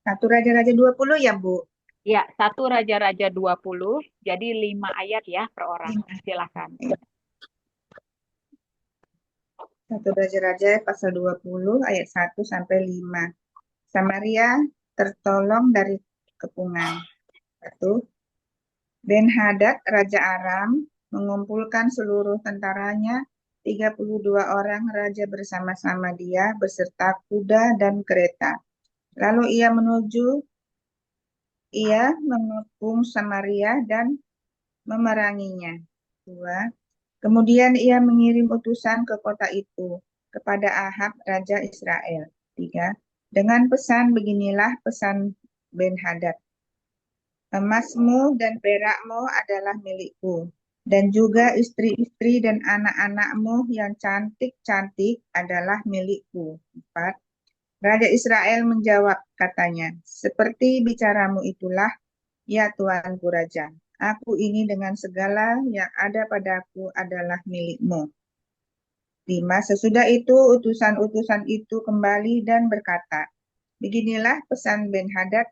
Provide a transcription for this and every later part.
Satu Raja-Raja 20 ya, Bu? Ya, satu Raja-Raja 20, jadi 5 ayat ya per orang. Lima. Silakan. Satu Raja-Raja pasal 20 ayat 1 sampai 5. Samaria tertolong dari kepungan. 1. Ben-Hadad, Raja Aram, mengumpulkan seluruh tentaranya, 32 orang raja bersama-sama dia, beserta kuda dan kereta. Lalu ia mengepung Samaria dan memeranginya. 2. Kemudian ia mengirim utusan ke kota itu, kepada Ahab, Raja Israel. 3. Dengan pesan beginilah pesan Ben-Hadad. Emasmu dan perakmu adalah milikku, dan juga istri-istri dan anak-anakmu yang cantik-cantik adalah milikku. 4. Raja Israel menjawab, katanya, seperti bicaramu itulah, ya tuanku raja. Aku ini dengan segala yang ada padaku adalah milikmu. 5. Sesudah itu, utusan-utusan itu kembali dan berkata, beginilah pesan Ben-Hadad.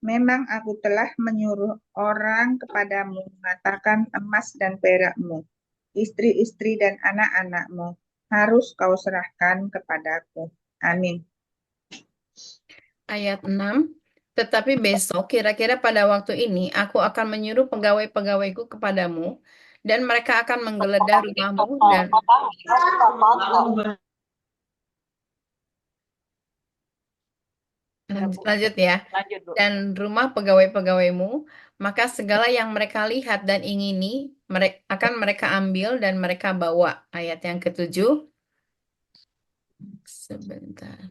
Memang aku telah menyuruh orang kepadamu mengatakan emas dan perakmu, istri-istri dan anak-anakmu harus kau serahkan kepadaku. Amin. Ayat 6. Tetapi besok, kira-kira pada waktu ini, aku akan menyuruh pegawai-pegawaiku kepadamu, dan mereka akan menggeledah rumahmu dan Ya, Bu. lanjut ya. Lanjut, Bu. Dan rumah pegawai-pegawaimu, maka segala yang mereka lihat dan ingini, akan mereka ambil dan mereka bawa. Ayat yang ketujuh. Sebentar.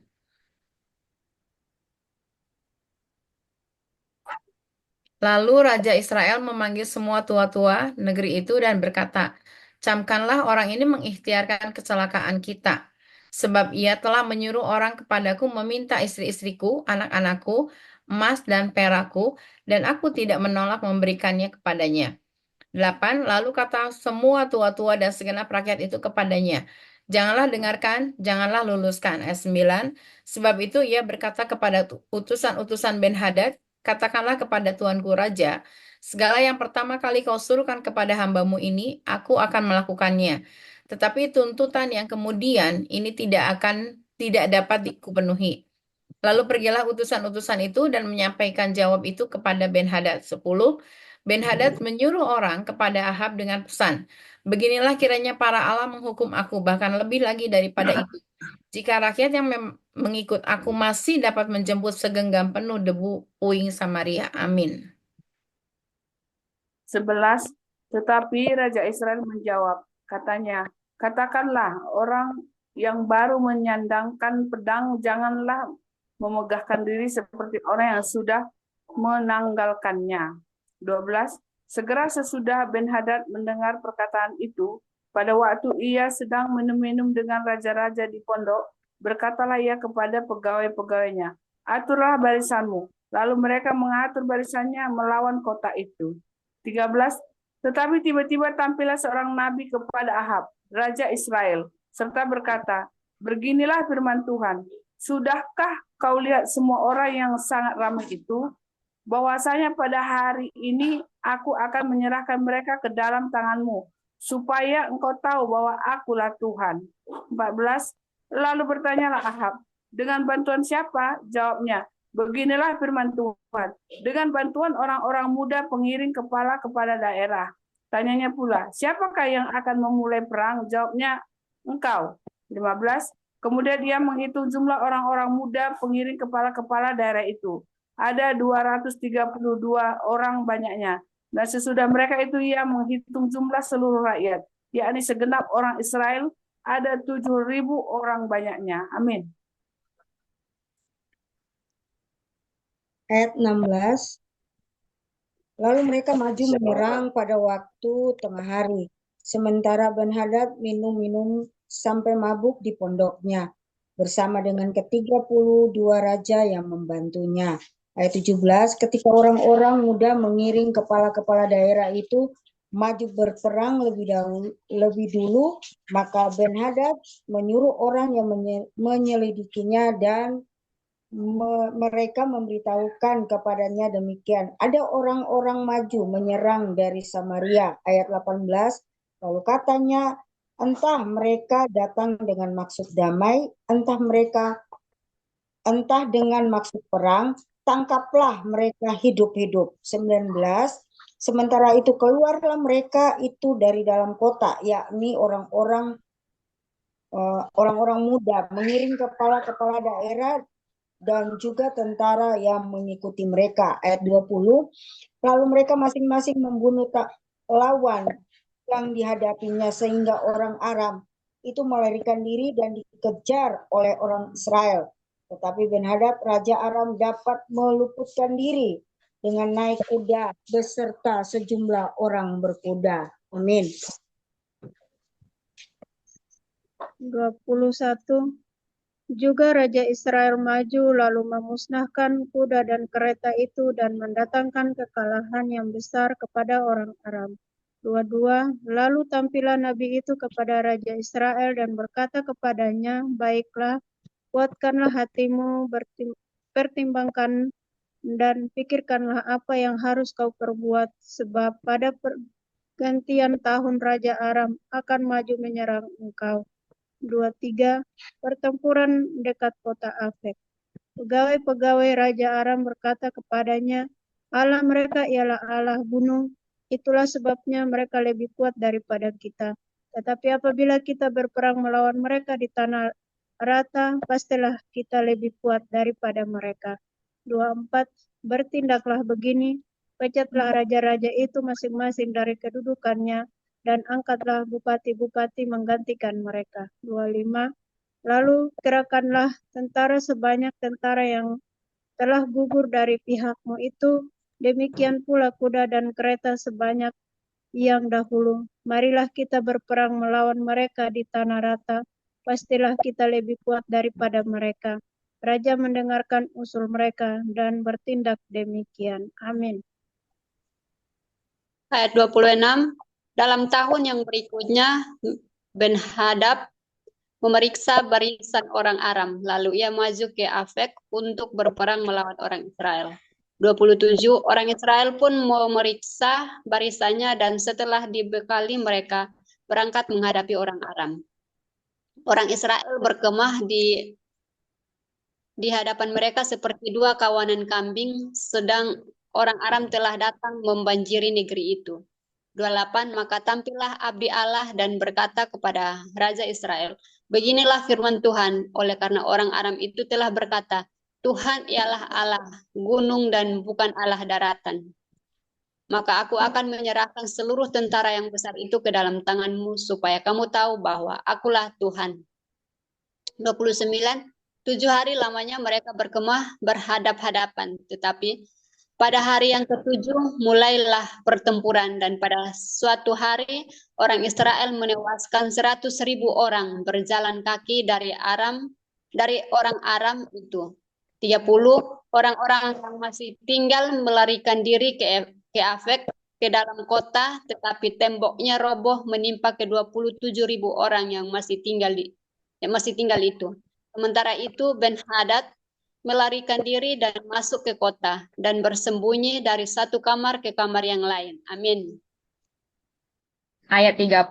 Lalu Raja Israel memanggil semua tua-tua negeri itu dan berkata, camkanlah orang ini mengikhtiarkan kecelakaan kita, sebab ia telah menyuruh orang kepadaku meminta istri-istriku, anak-anakku, emas dan perakku, dan aku tidak menolak memberikannya kepadanya. 8. Lalu kata semua tua-tua dan segenap rakyat itu kepadanya, janganlah dengarkan, janganlah luluskan. Ayat 9. Sebab itu ia berkata kepada utusan-utusan Ben-Hadad, katakanlah kepada tuanku raja, segala yang pertama kali kau suruhkan kepada hambamu ini, aku akan melakukannya. Tetapi tuntutan yang kemudian ini tidak dapat dikupenuhi. Lalu pergilah utusan-utusan itu dan menyampaikan jawab itu kepada Ben-Hadad. 10. Ben-Hadad menyuruh orang kepada Ahab dengan pesan, beginilah kiranya para Allah menghukum aku, bahkan lebih lagi daripada itu. Jika rakyat yang mengikut aku masih dapat menjemput segenggam penuh debu puing Samaria. Amin. 11. Tetapi Raja Israel menjawab, katanya, katakanlah orang yang baru menyandangkan pedang janganlah memegahkan diri seperti orang yang sudah menanggalkannya. 12. Segera sesudah Ben-Hadad mendengar perkataan itu, pada waktu ia sedang minum-minum dengan raja-raja di pondok, berkatalah ia kepada pegawai-pegawainya, aturlah barisanmu. Lalu mereka mengatur barisannya melawan kota itu. 13. Tetapi tiba-tiba tampillah seorang nabi kepada Ahab, Raja Israel, serta berkata, beginilah firman Tuhan, sudahkah kau lihat semua orang yang sangat ramai itu? Bahwasanya pada hari ini aku akan menyerahkan mereka ke dalam tanganmu, supaya engkau tahu bahwa akulah Tuhan. 14. Lalu bertanyalah Ahab, dengan bantuan siapa? Jawabnya, beginilah firman Tuhan, dengan bantuan orang-orang muda pengiring kepala daerah. Tanyanya pula, siapakah yang akan memulai perang? Jawabnya, engkau. 15. Kemudian dia menghitung jumlah orang-orang muda pengiring kepala daerah itu. Ada 232 orang banyaknya. Dan sesudah mereka itu ia menghitung jumlah seluruh rakyat, yakni segenap orang Israel, ada 7.000 orang banyaknya. Amin. Ayat 16. Lalu mereka maju menyerang pada waktu tengah hari, sementara Ben-Hadad minum-minum sampai mabuk di pondoknya, bersama dengan ke-32 raja yang membantunya. Ayat 17, ketika orang-orang muda mengiring kepala-kepala daerah itu maju berperang lebih dulu, maka Ben-Hadad menyuruh orang yang menyelidikinya dan Mereka memberitahukan kepadanya demikian. Ada orang-orang maju menyerang dari Samaria. Ayat 18. Lalu katanya, entah mereka datang dengan maksud damai, entah dengan maksud perang, tangkaplah mereka hidup-hidup. 19. Sementara itu keluarlah mereka itu dari dalam kota, yakni orang-orang muda, mengiring kepala-kepala daerah dan juga tentara yang mengikuti mereka. Ayat 20. Lalu mereka masing-masing membunuh lawan yang dihadapinya sehingga orang Aram itu melarikan diri dan dikejar oleh orang Israel. Tetapi Ben-Hadad, Raja Aram, dapat meluputkan diri dengan naik kuda beserta sejumlah orang berkuda. Amin. 21. Juga Raja Israel maju lalu memusnahkan kuda dan kereta itu dan mendatangkan kekalahan yang besar kepada orang Aram. 22. Lalu tampillah nabi itu kepada Raja Israel dan berkata kepadanya, baiklah, kuatkanlah hatimu, pertimbangkan dan pikirkanlah apa yang harus kau perbuat, sebab pada pergantian tahun Raja Aram akan maju menyerang engkau. 23. Pertempuran dekat kota Afek. Pegawai-pegawai Raja Aram berkata kepadanya, Allah mereka ialah Allah gunung, itulah sebabnya mereka lebih kuat daripada kita. Tetapi apabila kita berperang melawan mereka di tanah rata, pastilah kita lebih kuat daripada mereka. 24. Bertindaklah begini, pecatlah raja-raja itu masing-masing dari kedudukannya, dan angkatlah bupati-bupati menggantikan mereka. 25. Lalu kerahkanlah tentara sebanyak tentara yang telah gugur dari pihakmu itu, demikian pula kuda dan kereta sebanyak yang dahulu. Marilah kita berperang melawan mereka di tanah rata, pastilah kita lebih kuat daripada mereka. Raja mendengarkan usul mereka dan bertindak demikian. Amin. Ayat 26. Dalam tahun yang berikutnya, Ben-Hadad memeriksa barisan orang Aram, lalu ia maju ke Afek untuk berperang melawan orang Israel. 27. Orang Israel pun memeriksa barisannya dan setelah dibekali mereka berangkat menghadapi orang Aram. Orang Israel berkemah di hadapan mereka seperti dua kawanan kambing, sedang orang Aram telah datang membanjiri negeri itu. 28. Maka tampillah abdi Allah dan berkata kepada Raja Israel, beginilah firman Tuhan, oleh karena orang Aram itu telah berkata, Tuhan ialah Allah gunung dan bukan Allah daratan. Maka aku akan menyerahkan seluruh tentara yang besar itu ke dalam tanganmu, supaya kamu tahu bahwa akulah Tuhan. 29. 7 hari lamanya mereka berkemah berhadap-hadapan, tetapi pada hari yang ketujuh mulailah pertempuran, dan pada suatu hari orang Israel menewaskan 100.000 orang berjalan kaki dari orang Aram itu. 30 orang-orang yang masih tinggal melarikan diri ke Afek, ke dalam kota, tetapi temboknya roboh menimpa ke 27.000 orang yang masih tinggal itu. Sementara itu Ben-Hadad melarikan diri dan masuk ke kota dan bersembunyi dari satu kamar ke kamar yang lain. Amin. Ayat 31.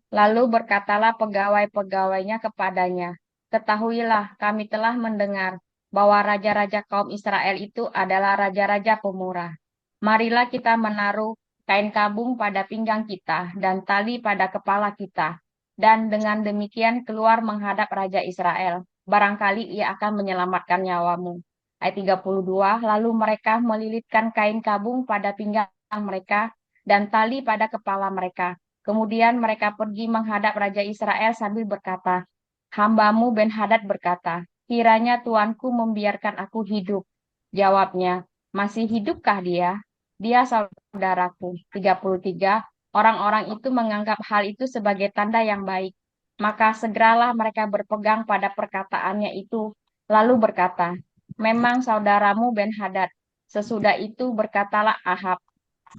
Lalu berkatalah pegawai-pegawainya kepadanya, ketahuilah kami telah mendengar bahwa raja-raja kaum Israel itu adalah raja-raja pemurah. Marilah kita menaruh kain kabung pada pinggang kita dan tali pada kepala kita, dan dengan demikian keluar menghadap Raja Israel. Barangkali ia akan menyelamatkan nyawamu. Ayat 32. Lalu mereka melilitkan kain kabung pada pinggang mereka dan tali pada kepala mereka. Kemudian mereka pergi menghadap Raja Israel sambil berkata, hambamu Ben-Hadad berkata, kiranya tuanku membiarkan aku hidup. Jawabnya, masih hidupkah dia? Dia saudaraku. 33. Orang-orang itu menganggap hal itu sebagai tanda yang baik. Maka segeralah mereka berpegang pada perkataannya itu, lalu berkata, memang saudaramu Ben-Hadad. Sesudah itu berkatalah Ahab,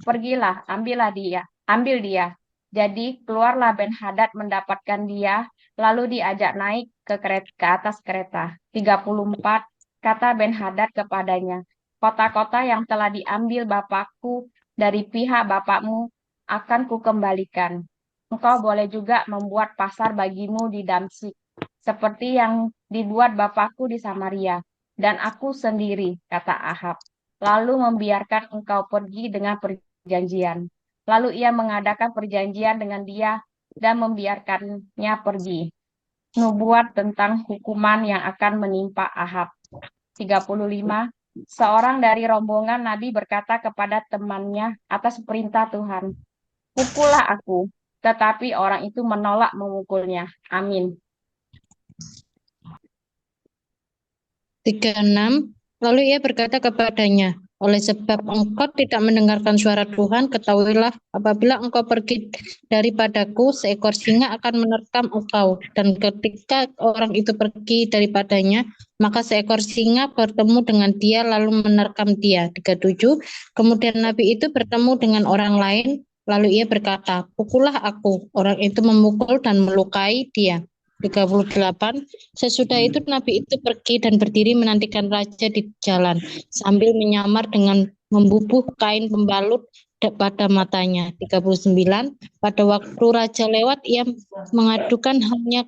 pergilah, ambil dia. Jadi keluarlah Ben-Hadad mendapatkan dia, lalu diajak naik ke atas kereta. 34. Kata Ben-Hadad kepadanya, kota-kota yang telah diambil bapakku dari pihak bapakmu akan kukembalikan. Engkau boleh juga membuat pasar bagimu di Damsyik, seperti yang dibuat bapakku di Samaria, dan aku sendiri, kata Ahab, lalu membiarkan engkau pergi dengan perjanjian. Lalu ia mengadakan perjanjian dengan dia dan membiarkannya pergi. Nubuat tentang hukuman yang akan menimpa Ahab. 35. Seorang dari rombongan Nabi berkata kepada temannya atas perintah Tuhan, pukullah aku. Tetapi orang itu menolak memukulnya. Amin. 36. Lalu ia berkata kepadanya, oleh sebab engkau tidak mendengarkan suara Tuhan, ketahuilah apabila engkau pergi daripadaku, seekor singa akan menerkam engkau. Dan ketika orang itu pergi daripadanya, maka seekor singa bertemu dengan dia lalu menerkam dia. 37. Kemudian Nabi itu bertemu dengan orang lain, lalu ia berkata, pukullah aku. Orang itu memukul dan melukai dia. 38. Sesudah itu Nabi itu pergi dan berdiri menantikan raja di jalan sambil menyamar dengan membubuh kain pembalut pada matanya. 39. Pada waktu raja lewat, ia mengadukan halnya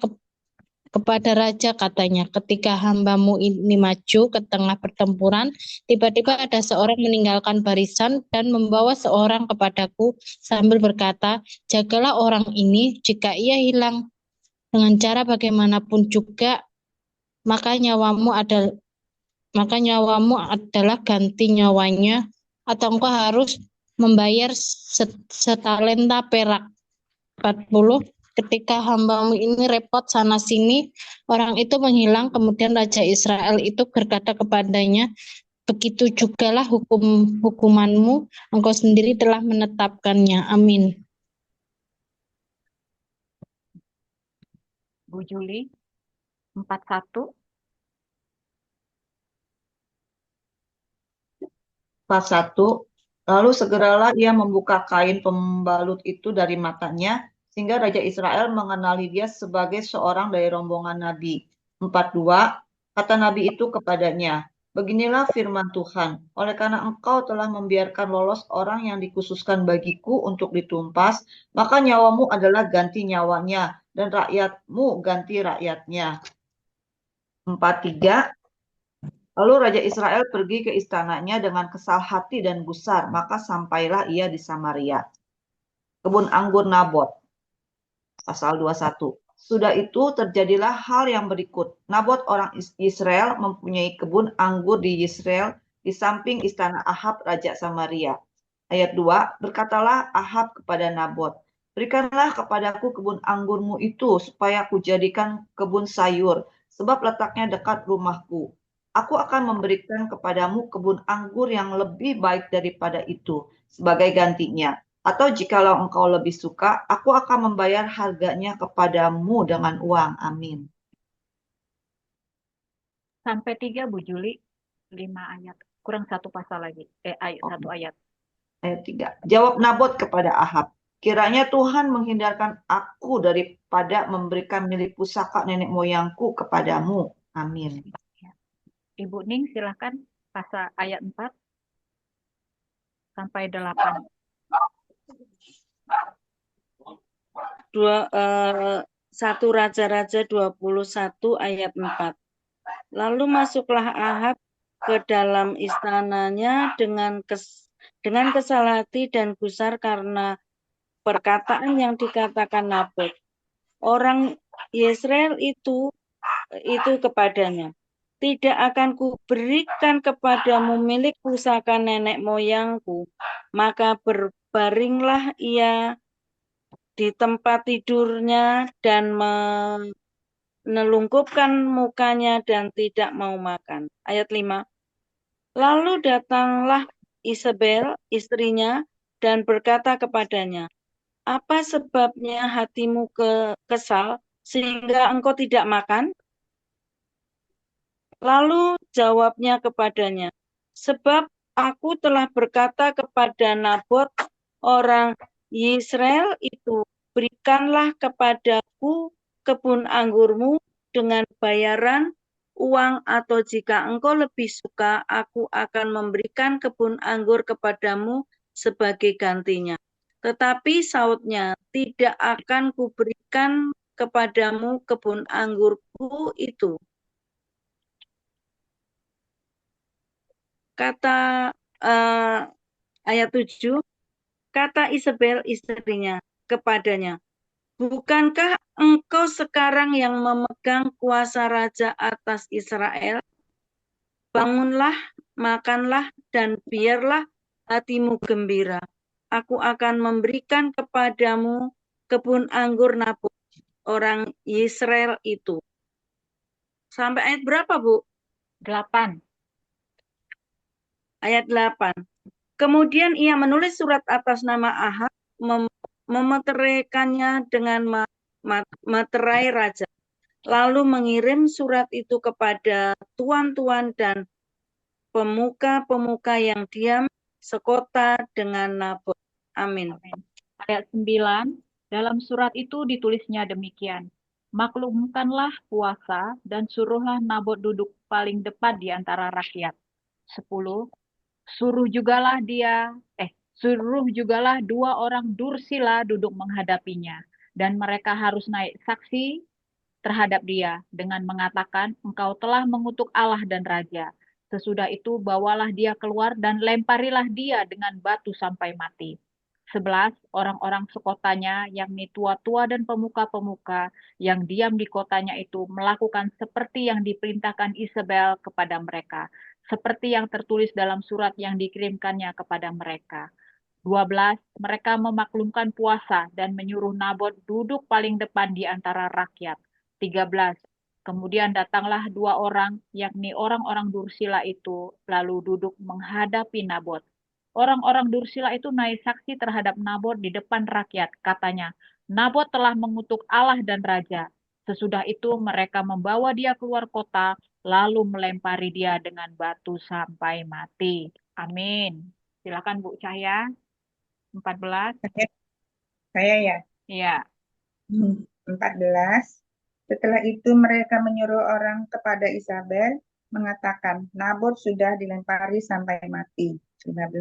kepada raja, katanya, ketika hambamu ini maju ke tengah pertempuran, tiba-tiba ada seorang meninggalkan barisan dan membawa seorang kepadaku sambil berkata, jagalah orang ini, jika ia hilang dengan cara bagaimanapun juga, maka nyawamu adalah ganti nyawanya, atau engkau harus membayar setalenta perak. 40. Ketika hambamu ini repot sana sini, orang itu menghilang. Kemudian Raja Israel itu berkata kepadanya, begitu jugalah hukumanmu, engkau sendiri telah menetapkannya. Amin. Bu Juli, 41. 41. Lalu segeralah ia membuka kain pembalut itu dari matanya, sehingga Raja Israel mengenali dia sebagai seorang dari rombongan Nabi. 42. Kata Nabi itu kepadanya, beginilah firman Tuhan, oleh karena engkau telah membiarkan lolos orang yang dikhususkan bagiku untuk ditumpas, maka nyawamu adalah ganti nyawanya, dan rakyatmu ganti rakyatnya. 43. Lalu Raja Israel pergi ke istananya dengan kesal hati dan gusar, maka sampailah ia di Samaria. Kebun anggur Nabot, pasal 21. Sudah itu terjadilah hal yang berikut. Nabot orang Israel mempunyai kebun anggur di Yisrael di samping istana Ahab Raja Samaria. Ayat 2, berkatalah Ahab kepada Nabot, berikanlah kepadaku kebun anggurmu itu supaya kujadikan kebun sayur, sebab letaknya dekat rumahku. Aku akan memberikan kepadamu kebun anggur yang lebih baik daripada itu sebagai gantinya. Atau jikalau engkau lebih suka, aku akan membayar harganya kepadamu dengan uang. Amin. Sampai 3, Bu Juli. 5 ayat. Kurang 1 pasal lagi. Satu ayat. Ayat 3. Jawab Nabot kepada Ahab, kiranya Tuhan menghindarkan aku daripada memberikan milik pusaka nenek moyangku kepadamu. Amin. Ibu Ning, silakan pasal ayat 4 sampai 8. 1 Raja-Raja 21 ayat 4. Lalu masuklah Ahab ke dalam istananya dengan kesal hati dan gusar karena perkataan yang dikatakan Nabot orang Yisrael itu kepadanya. Tidak akan kuberikan kepadamu milik pusaka nenek moyangku. Maka berbaringlah ia di tempat tidurnya dan menelungkupkan mukanya dan tidak mau makan. Ayat 5. Lalu datanglah Isabel, istrinya, dan berkata kepadanya, apa sebabnya hatimu kesal sehingga engkau tidak makan? Lalu jawabnya kepadanya, sebab aku telah berkata kepada Nabot orang Yisrael itu, berikanlah kepadaku kebun anggurmu dengan bayaran uang, atau jika engkau lebih suka, aku akan memberikan kebun anggur kepadamu sebagai gantinya. Tetapi sautnya, tidak akan kuberikan kepadamu kebun anggurku itu. Kata ayat 7, kata Isabel istrinya kepadanya, bukankah engkau sekarang yang memegang kuasa raja atas Israel? Bangunlah, makanlah, dan biarlah hatimu gembira. Aku akan memberikan kepadamu kebun anggur Nabot, orang Israel itu. Sampai ayat berapa, Bu? 8. Ayat 8. Kemudian ia menulis surat atas nama Ahab, memeteraikannya dengan materai raja. Lalu mengirim surat itu kepada tuan-tuan dan pemuka-pemuka yang diam sekota dengan Nabot. Amin. Ayat 9, dalam surat itu ditulisnya demikian. Maklumkanlah puasa dan suruhlah Nabot duduk paling depan di antara rakyat. 10, suruh jugalah 2 orang dursila duduk menghadapinya. Dan mereka harus naik saksi terhadap dia dengan mengatakan, engkau telah mengutuk Allah dan Raja. Sesudah itu bawalah dia keluar dan lemparilah dia dengan batu sampai mati. 11, orang-orang sekotanya, yakni tua-tua dan pemuka-pemuka yang diam di kotanya itu melakukan seperti yang diperintahkan Isabel kepada mereka, seperti yang tertulis dalam surat yang dikirimkannya kepada mereka. 12, mereka memaklumkan puasa dan menyuruh Nabot duduk paling depan di antara rakyat. 13, kemudian datanglah 2 orang, yakni orang-orang dursila itu, lalu duduk menghadapi Nabot. Orang-orang dursila itu naik saksi terhadap Nabot di depan rakyat. Katanya, Nabot telah mengutuk Allah dan Raja. Sesudah itu mereka membawa dia keluar kota, lalu melempari dia dengan batu sampai mati. Amin. Silakan Bu Cahya. 14. Saya ya. Iya. 14. Setelah itu mereka menyuruh orang kepada Isabel mengatakan, Nabot sudah dilempari sampai mati. 15.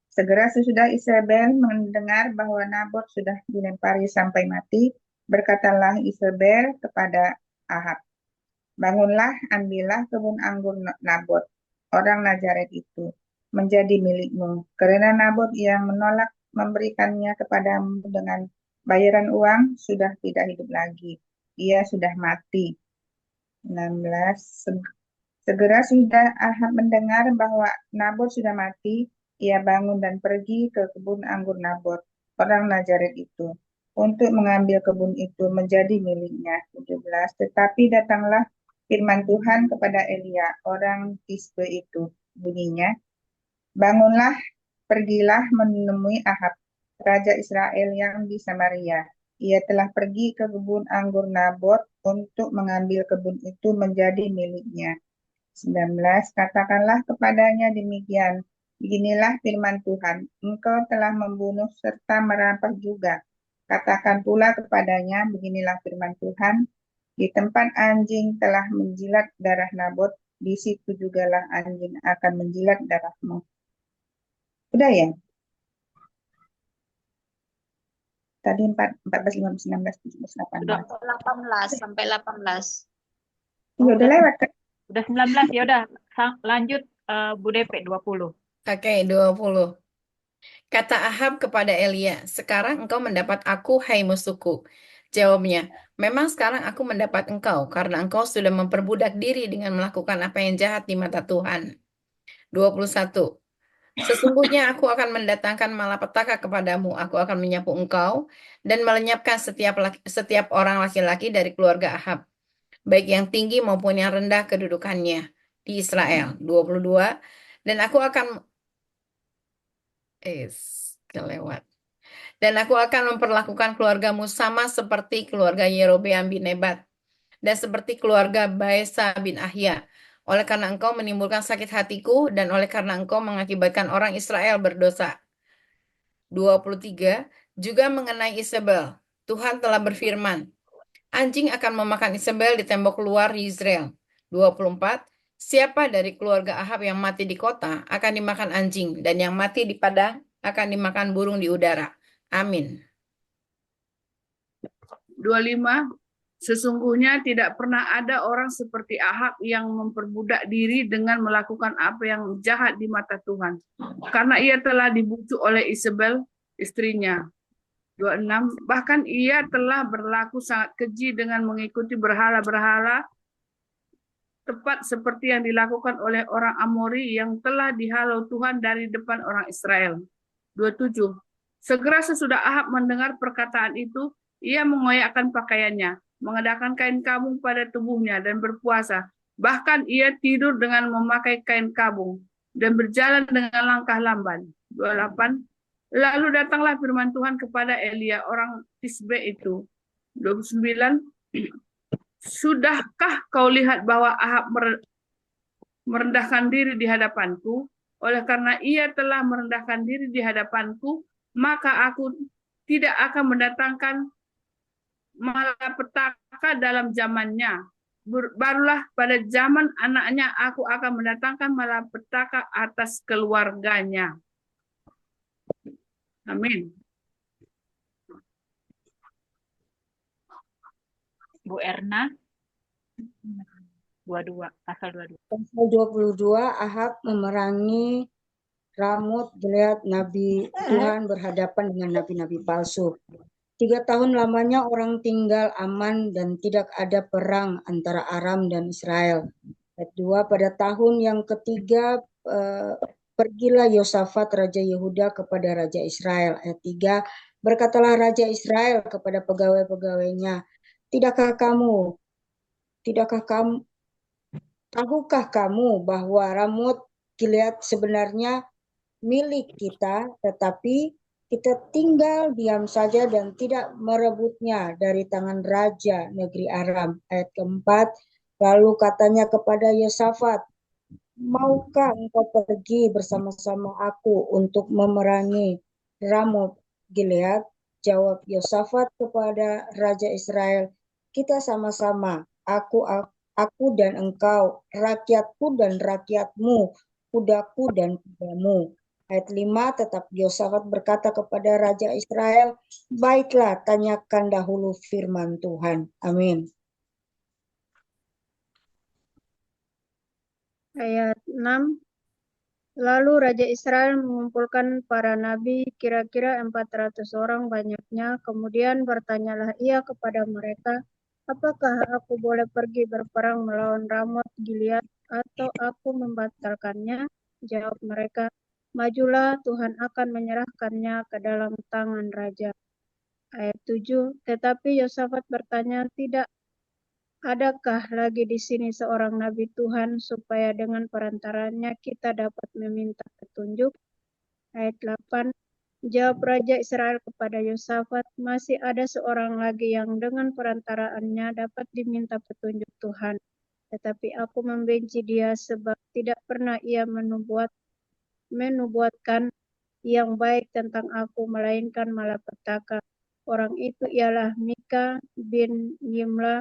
Segera sesudah Isabel mendengar bahwa Nabot sudah dilempari sampai mati, berkatalah Isabel kepada Ahab, bangunlah, ambillah kebun anggur Nabot, orang Nazaret itu, menjadi milikmu. Karena Nabot yang menolak memberikannya kepadamu dengan bayaran uang sudah tidak hidup lagi. Ia sudah mati. 16. Segera sudah Ahab mendengar bahwa Nabot sudah mati, ia bangun dan pergi ke kebun anggur Nabot, orang Nazaret itu, untuk mengambil kebun itu menjadi miliknya. 17. Tetapi datanglah firman Tuhan kepada Elia, orang Tisbe itu. Bunyinya, bangunlah, pergilah menemui Ahab, raja Israel yang di Samaria. Ia telah pergi ke kebun anggur Nabot untuk mengambil kebun itu menjadi miliknya. 19. Katakanlah kepadanya demikian, beginilah firman Tuhan, engkau telah membunuh serta merampas juga. Katakan pula kepadanya, beginilah firman Tuhan, di tempat anjing telah menjilat darah Nabot, di situ jugalah anjing akan menjilat darahmu. Udah ya? Tadi 14, 15, 16, 17, 18. 18 sampai 18. Ya udah lewat. Udah 19, ya udah lanjut Bu DP 20. Oke, 20. Kata Ahab kepada Elia, sekarang engkau mendapat aku, hai musuhku. Jawabnya, memang sekarang aku mendapat engkau, karena engkau sudah memperbudak diri dengan melakukan apa yang jahat di mata Tuhan. 21. Sesungguhnya aku akan mendatangkan malapetaka kepadamu, aku akan menyapu engkau, dan melenyapkan setiap orang laki-laki dari keluarga Ahab, baik yang tinggi maupun yang rendah kedudukannya di Israel. 22. Dan aku akan kelewat. Dan aku akan memperlakukan keluargamu sama seperti keluarga Yerobeam bin Nebat dan seperti keluarga Baesa bin Ahya. Oleh karena engkau menimbulkan sakit hatiku dan oleh karena engkau mengakibatkan orang Israel berdosa. 23. Juga mengenai Isabel, Tuhan telah berfirman, anjing akan memakan Isabel di tembok luar Yizreel. 24. Siapa dari keluarga Ahab yang mati di kota akan dimakan anjing, dan yang mati di padang akan dimakan burung di udara. Amin. 25. Sesungguhnya tidak pernah ada orang seperti Ahab yang memperbudak diri dengan melakukan apa yang jahat di mata Tuhan, karena ia telah dibujuk oleh Isabel, istrinya. 26. Bahkan ia telah berlaku sangat keji dengan mengikuti berhala-berhala, tepat seperti yang dilakukan oleh orang Amori yang telah dihalau Tuhan dari depan orang Israel. 27. Segera sesudah Ahab mendengar perkataan itu, ia mengoyakkan pakaiannya, mengenakan kain kabung pada tubuhnya dan berpuasa. Bahkan ia tidur dengan memakai kain kabung dan berjalan dengan langkah lamban. 28. Lalu datanglah firman Tuhan kepada Elia orang Tisbe itu. 29. Sudahkah kau lihat bahwa Ahab merendahkan diri di hadapanku? Oleh karena ia telah merendahkan diri di hadapanku, maka aku tidak akan mendatangkan malapetaka dalam zamannya. Barulah pada zaman anaknya aku akan mendatangkan malapetaka atas keluarganya. Amin. Bu Erna, 22, pasal 22. Pasal 22, Ahab memerangi Ramot Gilead, nabi Tuhan berhadapan dengan nabi-nabi palsu. 3 tahun lamanya orang tinggal aman dan tidak ada perang antara Aram dan Israel. Ayat 2, pada tahun yang ketiga pergilah Yosafat Raja Yehuda kepada Raja Israel. Ayat 3, berkatalah Raja Israel kepada pegawai-pegawainya, tahukah kamu bahwa Ramot Gilead sebenarnya milik kita, tetapi kita tinggal diam saja dan tidak merebutnya dari tangan raja negeri Aram. Ayat keempat, lalu katanya kepada Yosafat, maukah engkau pergi bersama-sama aku untuk memerangi Ramot Gilead? Jawab Yosafat kepada Raja Israel, kita sama-sama, aku dan engkau, rakyatku dan rakyatmu, kudaku dan kudamu. Ayat 5, tetap Yosafat berkata kepada Raja Israel, baiklah, tanyakan dahulu firman Tuhan. Amin. Ayat 6. Lalu Raja Israel mengumpulkan para nabi, kira-kira 400 orang banyaknya. Kemudian bertanyalah ia kepada mereka, apakah aku boleh pergi berperang melawan Ramot Gilead atau aku membatalkannya? Jawab mereka, majulah, Tuhan akan menyerahkannya ke dalam tangan raja. Ayat 7, tetapi Yosafat bertanya, tidak adakah lagi di sini seorang nabi Tuhan supaya dengan perantaranya kita dapat meminta petunjuk? Ayat 8, jawab Raja Israel kepada Yosafat, masih ada seorang lagi yang dengan perantaraannya dapat diminta petunjuk Tuhan. Tetapi aku membenci dia sebab tidak pernah ia menubuatkan yang baik tentang aku, melainkan malapetaka. Orang itu ialah Mika bin Yimla.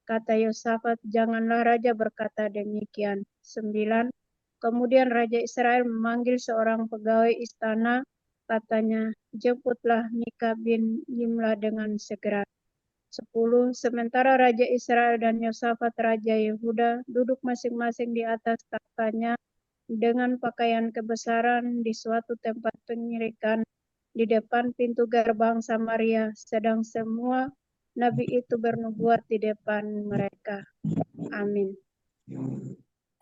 Kata Yosafat, janganlah raja berkata demikian. 9. Kemudian Raja Israel memanggil seorang pegawai istana, katanya, jemputlah Mika bin Yimla dengan segera. 10. Sementara Raja Israel dan Yosafat Raja Yehuda duduk masing-masing di atas taktanya dengan pakaian kebesaran di suatu tempat pengirikan di depan pintu gerbang Samaria, sedang semua nabi itu bernubuat di depan mereka. Amin.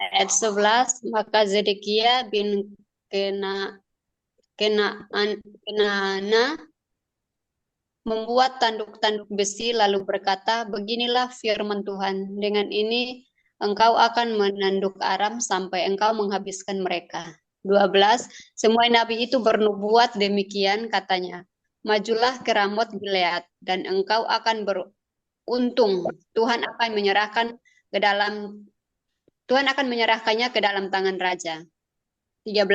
Ayat 11, maka Zedekia bin Kenaana membuat tanduk-tanduk besi lalu berkata, beginilah firman Tuhan, dengan ini engkau akan menanduk Aram sampai engkau menghabiskan mereka. 12, semua nabi itu bernubuat demikian, katanya, majulah ke Ramot Gilead dan engkau akan beruntung. Tuhan akan menyerahkannya ke dalam tangan raja. 13,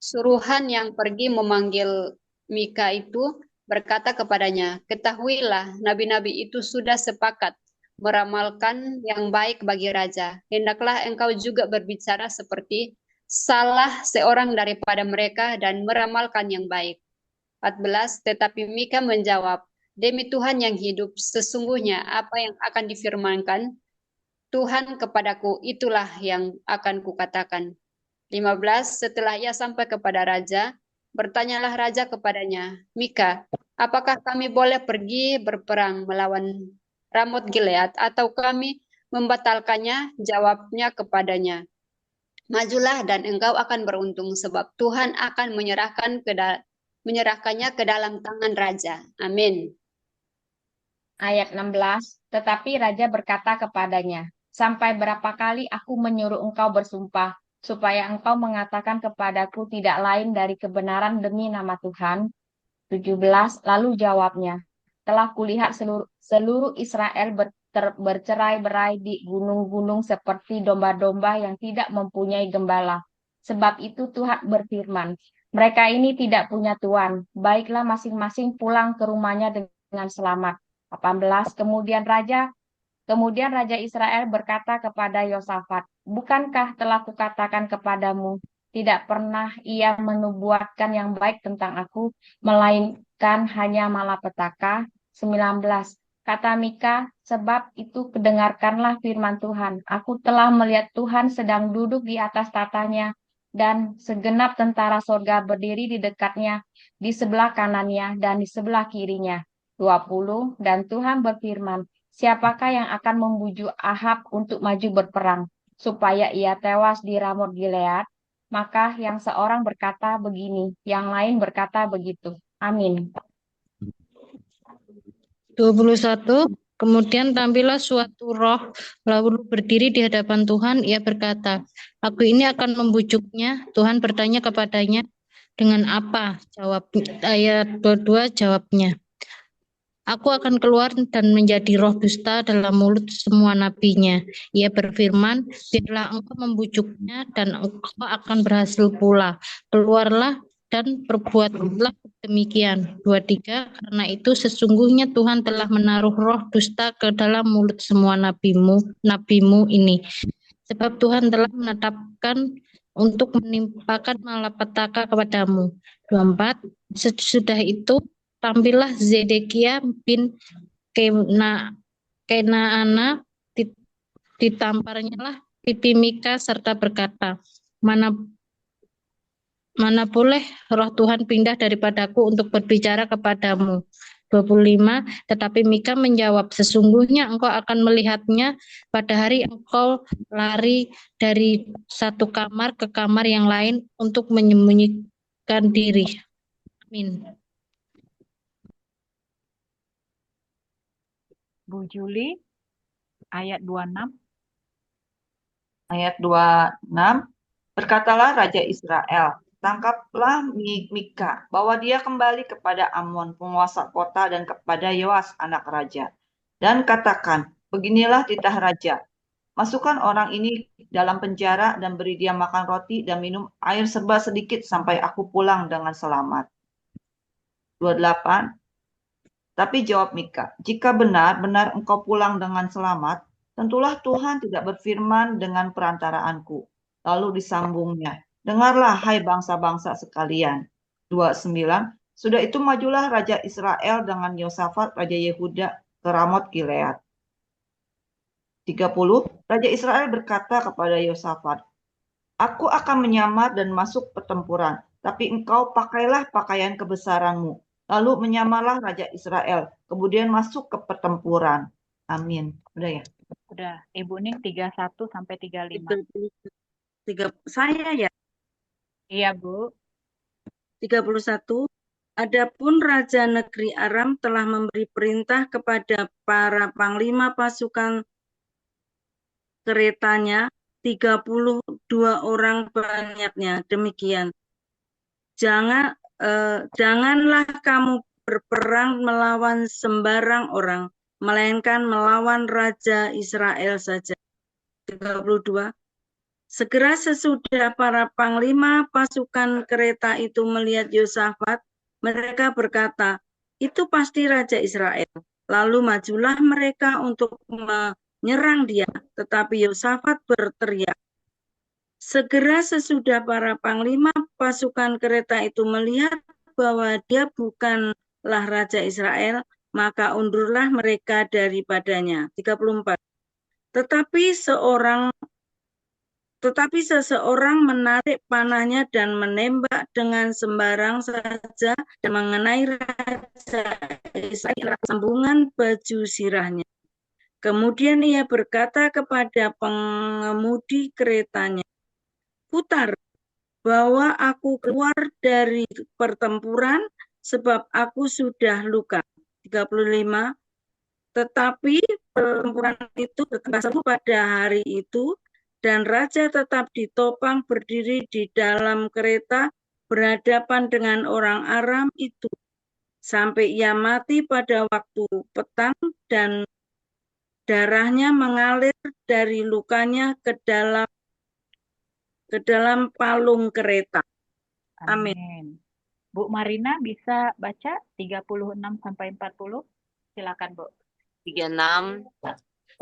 suruhan yang pergi memanggil Mika itu berkata kepadanya, ketahuilah nabi-nabi itu sudah sepakat meramalkan yang baik bagi raja. Hendaklah engkau juga berbicara seperti salah seorang daripada mereka dan meramalkan yang baik. 14. Tetapi Mika menjawab, demi Tuhan yang hidup, sesungguhnya apa yang akan difirmankan Tuhan kepadaku, itulah yang akan kukatakan. 15. Setelah ia sampai kepada raja, bertanyalah raja kepadanya, Mika, apakah kami boleh pergi berperang melawan Ramot Gilead atau kami membatalkannya? Jawabnya kepadanya, majulah dan engkau akan beruntung sebab Tuhan akan menyerahkannya ke dalam tangan raja. Amin. Ayat 16, tetapi raja berkata kepadanya, sampai berapa kali aku menyuruh engkau bersumpah, supaya engkau mengatakan kepadaku tidak lain dari kebenaran demi nama Tuhan? 17, lalu jawabnya, telah kulihat seluruh Israel bercerai-berai di gunung-gunung seperti domba-domba yang tidak mempunyai gembala. Sebab itu Tuhan berfirman, mereka ini tidak punya tuan, baiklah masing-masing pulang ke rumahnya dengan selamat. 18, kemudian Raja Israel berkata kepada Yosafat, bukankah telah kukatakan kepadamu, tidak pernah ia menubuatkan yang baik tentang aku, melainkan hanya malapetaka? 19, kata Mika, sebab itu kedengarkanlah firman Tuhan. Aku telah melihat Tuhan sedang duduk di atas tatanya, dan segenap tentara sorga berdiri di dekatnya, di sebelah kanannya dan di sebelah kirinya. 20, dan Tuhan berfirman, siapakah yang akan membujuk Ahab untuk maju berperang, supaya ia tewas di Ramot Gilead? Maka yang seorang berkata begini, yang lain berkata begitu. Amin. 21. Kemudian tampillah suatu roh, lalu berdiri di hadapan Tuhan, ia berkata, aku ini akan membujuknya. Tuhan bertanya kepadanya, dengan apa? Jawab ayat 22 jawabnya, aku akan keluar dan menjadi roh dusta dalam mulut semua nabinya. Ia berfirman, biarlah engkau membujuknya dan engkau akan berhasil pula. Keluarlah dan perbuatlah demikian. 23, karena itu sesungguhnya Tuhan telah menaruh roh dusta ke dalam mulut semua nabimu ini. Sebab Tuhan telah menetapkan untuk menimpakan malapetaka kepadamu. 24, sesudah itu tampillah Zedekia bin Kenaana, ditamparnya lah pipi Mika serta berkata, mana boleh roh Tuhan pindah daripadaku untuk berbicara kepadamu. 25, tetapi Mika menjawab, sesungguhnya engkau akan melihatnya pada hari engkau lari dari satu kamar ke kamar yang lain untuk menyembunyikan diri. Amin. Bu Juli, ayat 26. Ayat 26, berkatalah Raja Israel, tangkaplah Mika, bawa dia kembali kepada Amon, penguasa kota, dan kepada Yoas, anak raja. Dan katakan, beginilah titah raja, masukkan orang ini dalam penjara dan beri dia makan roti dan minum air serba sedikit sampai aku pulang dengan selamat. 28, tapi jawab Mika, jika benar-benar engkau pulang dengan selamat, tentulah Tuhan tidak berfirman dengan perantaraanku. Lalu disambungnya, dengarlah hai bangsa-bangsa sekalian. 29, sudah itu majulah Raja Israel dengan Yosafat, Raja Yehuda, ke Ramot Gilead. 30, Raja Israel berkata kepada Yosafat, aku akan menyamar dan masuk pertempuran, tapi engkau pakailah pakaian kebesaranmu. Lalu menyamarlah Raja Israel, kemudian masuk ke pertempuran. Amin. Udah ya? Udah. Ibu Ning 31 sampai 35. Saya ya. Iya, Bu. 31. Adapun Raja Negeri Aram telah memberi perintah kepada para panglima pasukan keretanya, 32 orang banyaknya. Demikian. Janganlah kamu berperang melawan sembarang orang, melainkan melawan Raja Israel saja. 32. Segera sesudah para panglima pasukan kereta itu melihat Yosafat, mereka berkata, itu pasti Raja Israel. Lalu majulah mereka untuk menyerang dia, tetapi Yosafat berteriak. Segera sesudah para panglima pasukan kereta itu melihat bahwa dia bukanlah Raja Israel, maka undurlah mereka daripadanya. 34. Tetapi seseorang menarik panahnya dan menembak dengan sembarang saja dan mengenai Raja Israel sambungan baju sirahnya. Kemudian ia berkata kepada pengemudi keretanya, "Putar, bawa aku keluar dari pertempuran, sebab aku sudah luka." 35. Tetapi pertempuran itu tetap seru pada hari itu, dan raja tetap ditopang berdiri di dalam kereta berhadapan dengan orang Aram itu, sampai ia mati pada waktu petang, dan darahnya mengalir dari lukanya ke dalam palung kereta. Amin. Amin. Bu Marina bisa baca 36 sampai 40? Silakan, Bu. 36.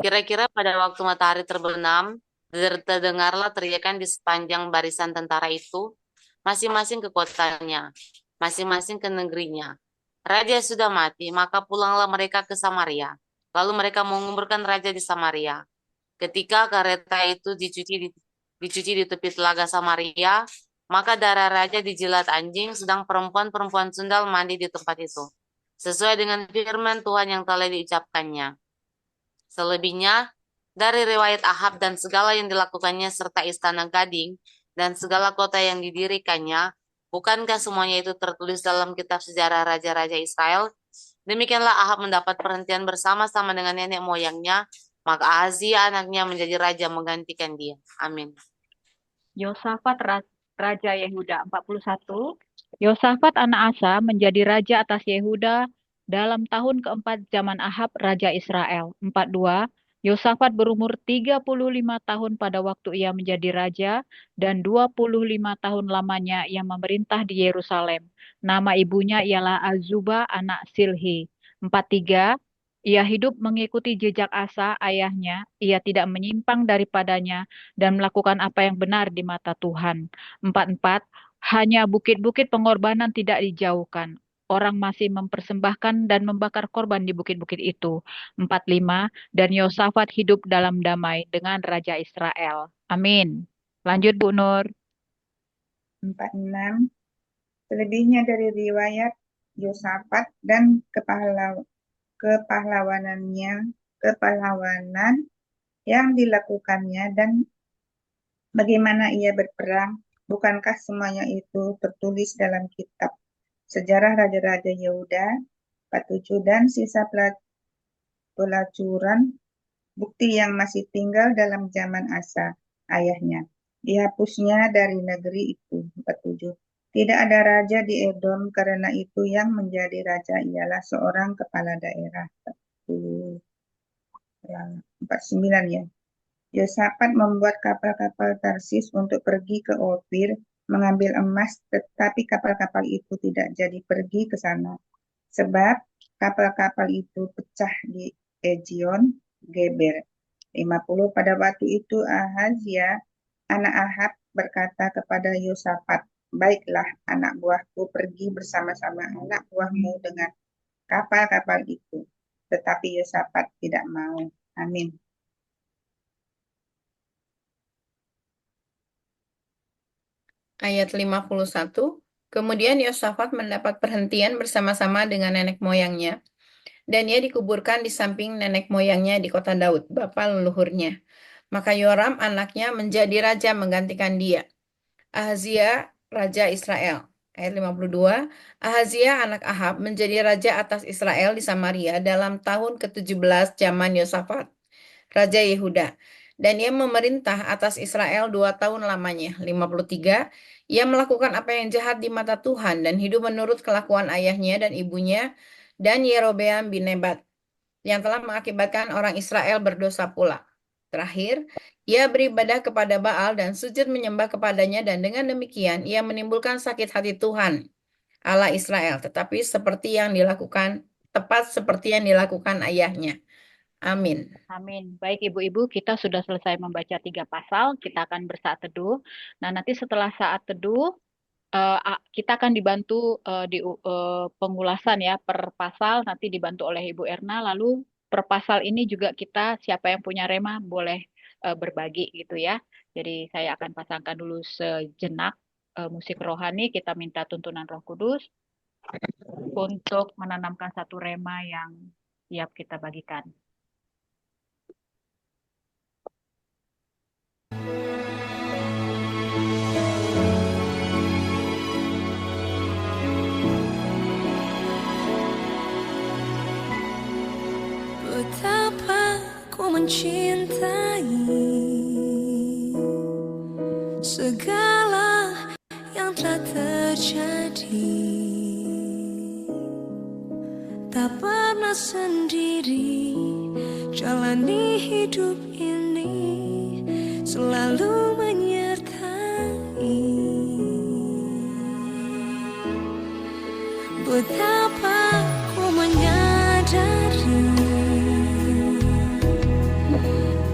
Kira-kira pada waktu matahari terbenam, terdengarlah teriakan di sepanjang barisan tentara itu, masing-masing ke kotanya, masing-masing ke negerinya. Raja sudah mati, maka pulanglah mereka ke Samaria. Lalu mereka menguburkan raja di Samaria. Ketika kereta itu dicuci di tepi telaga Samaria, maka darah raja dijilat anjing, sedang perempuan-perempuan sundal mandi di tempat itu, sesuai dengan firman Tuhan yang telah diucapkannya. Selebihnya, dari riwayat Ahab dan segala yang dilakukannya serta istana gading dan segala kota yang didirikannya, bukankah semuanya itu tertulis dalam kitab sejarah raja-raja Israel? Demikianlah Ahab mendapat perhentian bersama-sama dengan nenek moyangnya, maka Ahazia anaknya menjadi raja menggantikan dia. Amin. Yosafat Raja Yehuda 41. Yosafat anak Asa menjadi raja atas Yehuda dalam tahun keempat zaman Ahab Raja Israel. 42. Yosafat berumur 35 tahun pada waktu ia menjadi raja, dan 25 tahun lamanya ia memerintah di Yerusalem. Nama ibunya ialah Azuba anak Silhi. 43. Ia hidup mengikuti jejak Asa ayahnya, ia tidak menyimpang daripadanya dan melakukan apa yang benar di mata Tuhan. 44. Hanya bukit-bukit pengorbanan tidak dijauhkan. Orang masih mempersembahkan dan membakar korban di bukit-bukit itu. 45. Dan Yosafat hidup dalam damai dengan Raja Israel. Amin. Lanjut Bu Nur. 46. Selebihnya dari riwayat Yosafat dan kepahlawanan yang dilakukannya dan bagaimana ia berperang, bukankah semuanya itu tertulis dalam kitab sejarah Raja-Raja Yehuda, 47, dan sisa pelacuran bukti yang masih tinggal dalam zaman Asa, ayahnya, dihapusnya dari negeri itu, 47. Tidak ada raja di Edom, karena itu yang menjadi raja ialah seorang kepala daerah. 49 ya. Yosafat membuat kapal-kapal Tarsis untuk pergi ke Ofir mengambil emas, tetapi kapal-kapal itu tidak jadi pergi ke sana, sebab kapal-kapal itu pecah di Ezion Geber. 50. Pada waktu itu Ahazia, anak Ahab, berkata kepada Yosafat, "Baiklah, anak buahku, pergi bersama-sama anak buahmu dengan kapal-kapal itu." Tetapi Yosafat tidak mau. Amin. Ayat 51. Kemudian Yosafat mendapat perhentian bersama-sama dengan nenek moyangnya, dan ia dikuburkan di samping nenek moyangnya di kota Daud, bapa leluhurnya. Maka Yoram anaknya menjadi raja menggantikan dia. Ahazia, raja Israel. Ayat 52. Ahazia anak Ahab menjadi raja atas Israel di Samaria dalam tahun ke-17 zaman Yosafat, raja Yehuda. Dan ia memerintah atas Israel 2 tahun lamanya. 53. Ia melakukan apa yang jahat di mata Tuhan dan hidup menurut kelakuan ayahnya dan ibunya dan Yerobeam bin Nebat, yang telah mengakibatkan orang Israel berdosa pula. Terakhir, ia beribadah kepada Baal dan sujud menyembah kepadanya, dan dengan demikian ia menimbulkan sakit hati Tuhan, Allah Israel, tetapi seperti yang dilakukan tepat seperti yang dilakukan ayahnya. Amin. Amin. Baik Ibu-Ibu, kita sudah selesai membaca 3 pasal, kita akan bersaat teduh. Nah, nanti setelah saat teduh, kita akan dibantu di pengulasan ya per pasal, nanti dibantu oleh Ibu Erna, lalu per pasal ini juga kita, siapa yang punya rema boleh berbagi gitu ya. Jadi saya akan pasangkan dulu sejenak musik rohani, kita minta tuntunan Roh Kudus untuk menanamkan satu rema yang siap kita bagikan. Betapa ku mencintai segala yang telah terjadi. Tak pernah sendiri jalani hidup ini, selalu menyertai. Betapa ku menyadari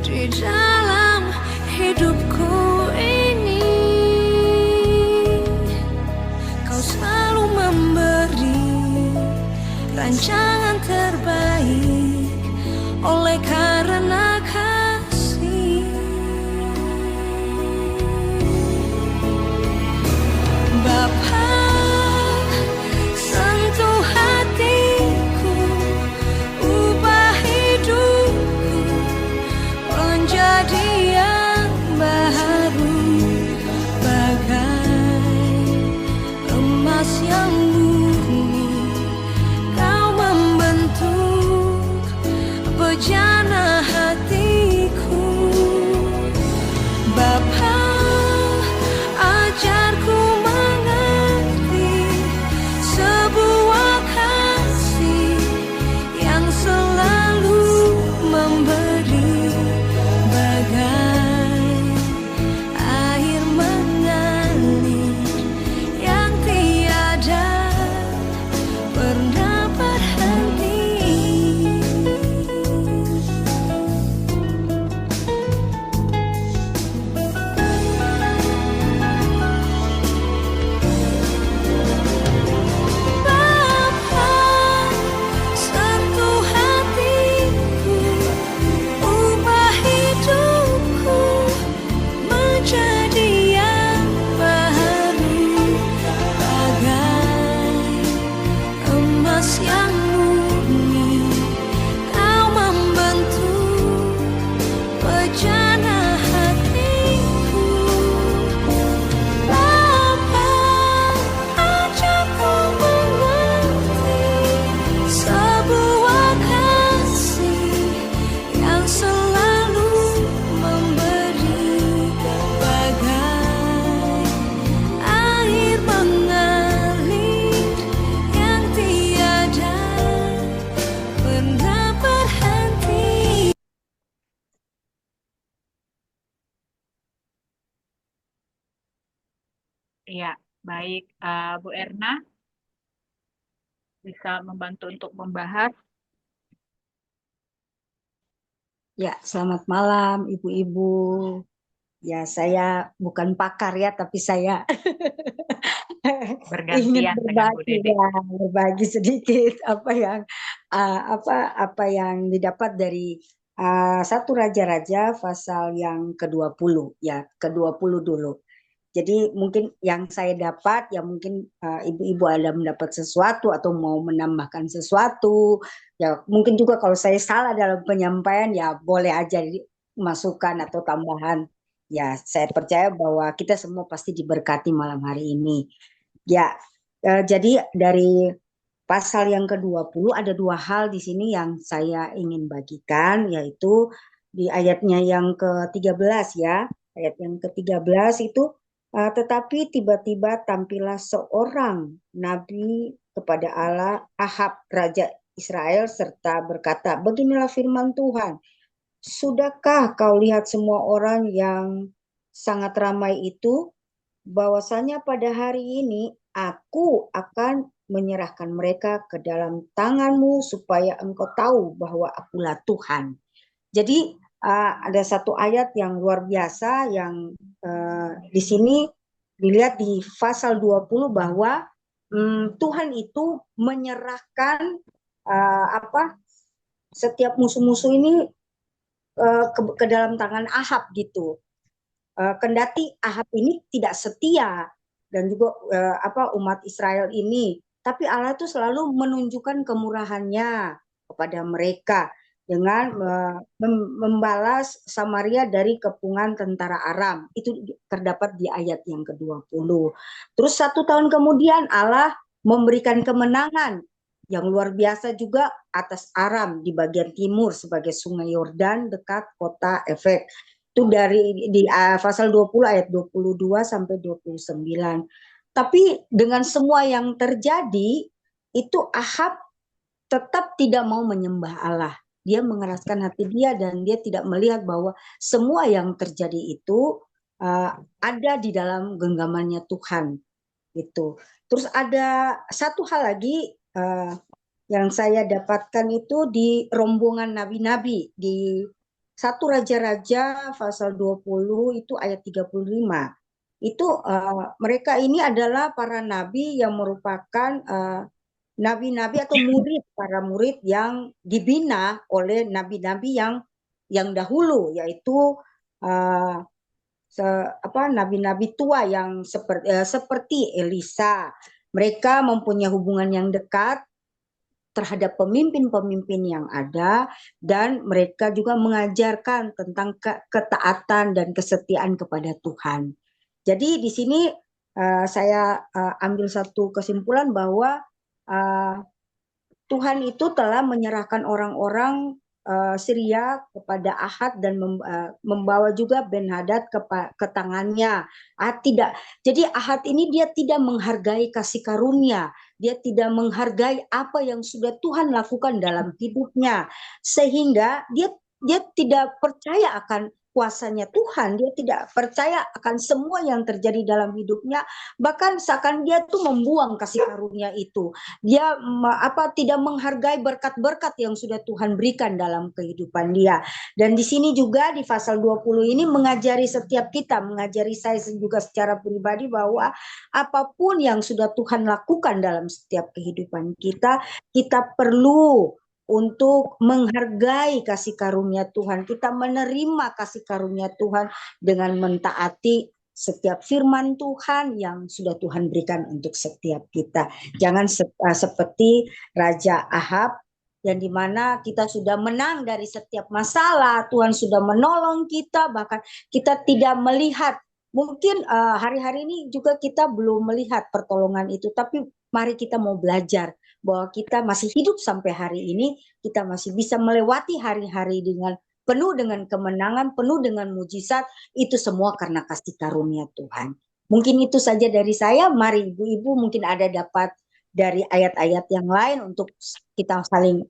di dalam hidupku ini Kau selalu memberi rancangan terbaik oleh karena kasih. Bapa, sentuh hatiku, ubah hidupku menjadi yang baru, bagai emas yang murni. Kau membentuk bejana hatiku. Bapa, ajarku mengerti sebuah kasih yang selalu memberi, bagai air mengalir yang tiada pernah berhenti. Bapa, sentuh hatiku, ubah hidupku menjadi yang baru, bagai emas yang murni. Kau membentuk bejana hatiku. Bapa, ajarku mengerti sebuah kasih yang selalu memberi, bagai air mengalir yang tiada pernah berhenti. Iya, baik Bu Erna bisa membantu untuk membahas. Ya, selamat malam Ibu-ibu. Ya, saya bukan pakar ya, tapi saya ingin Bergantian dengan Bu berbagi Dede. ya, berbagi sedikit apa yang didapat dari 1 Raja-Raja pasal yang ke-20 ya, ke-20 dulu. Jadi mungkin yang saya dapat ya mungkin ibu-ibu ada mendapat sesuatu atau mau menambahkan sesuatu. Ya mungkin juga kalau saya salah dalam penyampaian ya boleh aja masukan atau tambahan. Ya saya percaya bahwa kita semua pasti diberkati malam hari ini. Ya jadi dari pasal yang ke-20 ada 2 hal di sini yang saya ingin bagikan, yaitu di ayatnya yang ke-13 ya. Ayat yang ke-13 itu tetapi tiba-tiba tampillah seorang nabi kepada Allah, Ahab, Raja Israel, serta berkata, beginilah firman Tuhan, sudahkah kau lihat semua orang yang sangat ramai itu, bahwasanya pada hari ini aku akan menyerahkan mereka ke dalam tanganmu supaya engkau tahu bahwa akulah Tuhan. Jadi ada satu ayat yang luar biasa yang di sini dilihat di pasal 20 bahwa Tuhan itu menyerahkan setiap musuh-musuh ini ke dalam tangan Ahab gitu. Kendati Ahab ini tidak setia dan juga umat Israel ini, tapi Allah itu selalu menunjukkan kemurahannya kepada mereka dengan membalas Samaria dari kepungan tentara Aram. Itu terdapat di ayat yang ke-20. Terus 1 tahun kemudian Allah memberikan kemenangan yang luar biasa juga atas Aram di bagian timur sebagai sungai Yordan dekat kota Efek. Itu di pasal 20 ayat 22 sampai 29. Tapi dengan semua yang terjadi, itu Ahab tetap tidak mau menyembah Allah. Dia mengeraskan hati dia dan dia tidak melihat bahwa semua yang terjadi itu ada di dalam genggamannya Tuhan. Gitu. Terus ada satu hal lagi yang saya dapatkan itu di rombongan nabi-nabi di 1 Raja-Raja pasal 20 itu ayat 35. Itu mereka ini adalah para nabi yang merupakan nabi-nabi atau para murid yang dibina oleh nabi-nabi yang dahulu, yaitu nabi-nabi tua yang seperti Elisa. Mereka mempunyai hubungan yang dekat terhadap pemimpin-pemimpin yang ada, dan mereka juga mengajarkan tentang ketaatan dan kesetiaan kepada Tuhan. Jadi di sini saya ambil satu kesimpulan bahwa Tuhan itu telah menyerahkan orang-orang Syria kepada Ahab dan membawa juga Ben-Hadad ke tangannya. Jadi Ahab ini dia tidak menghargai kasih karunia, dia tidak menghargai apa yang sudah Tuhan lakukan dalam hidupnya, sehingga dia tidak percaya akan kuasanya Tuhan, dia tidak percaya akan semua yang terjadi dalam hidupnya, bahkan seakan dia tuh membuang kasih karunia itu. Dia tidak menghargai berkat-berkat yang sudah Tuhan berikan dalam kehidupan dia. Dan di sini juga di pasal 20 ini mengajari setiap kita, mengajari saya juga secara pribadi bahwa apapun yang sudah Tuhan lakukan dalam setiap kehidupan kita, kita perlu untuk menghargai kasih karunia Tuhan. Kita menerima kasih karunia Tuhan dengan mentaati setiap firman Tuhan yang sudah Tuhan berikan untuk setiap kita. Jangan seperti Raja Ahab, yang dimana kita sudah menang dari setiap masalah, Tuhan sudah menolong kita, bahkan kita tidak melihat. Mungkin hari-hari ini juga kita belum melihat pertolongan itu, tapi mari kita mau belajar bahwa kita masih hidup sampai hari ini, kita masih bisa melewati hari-hari dengan penuh dengan kemenangan, penuh dengan mujizat, itu semua karena kasih karunia Tuhan. Mungkin itu saja dari saya. Mari ibu-ibu mungkin ada dapat dari ayat-ayat yang lain untuk kita saling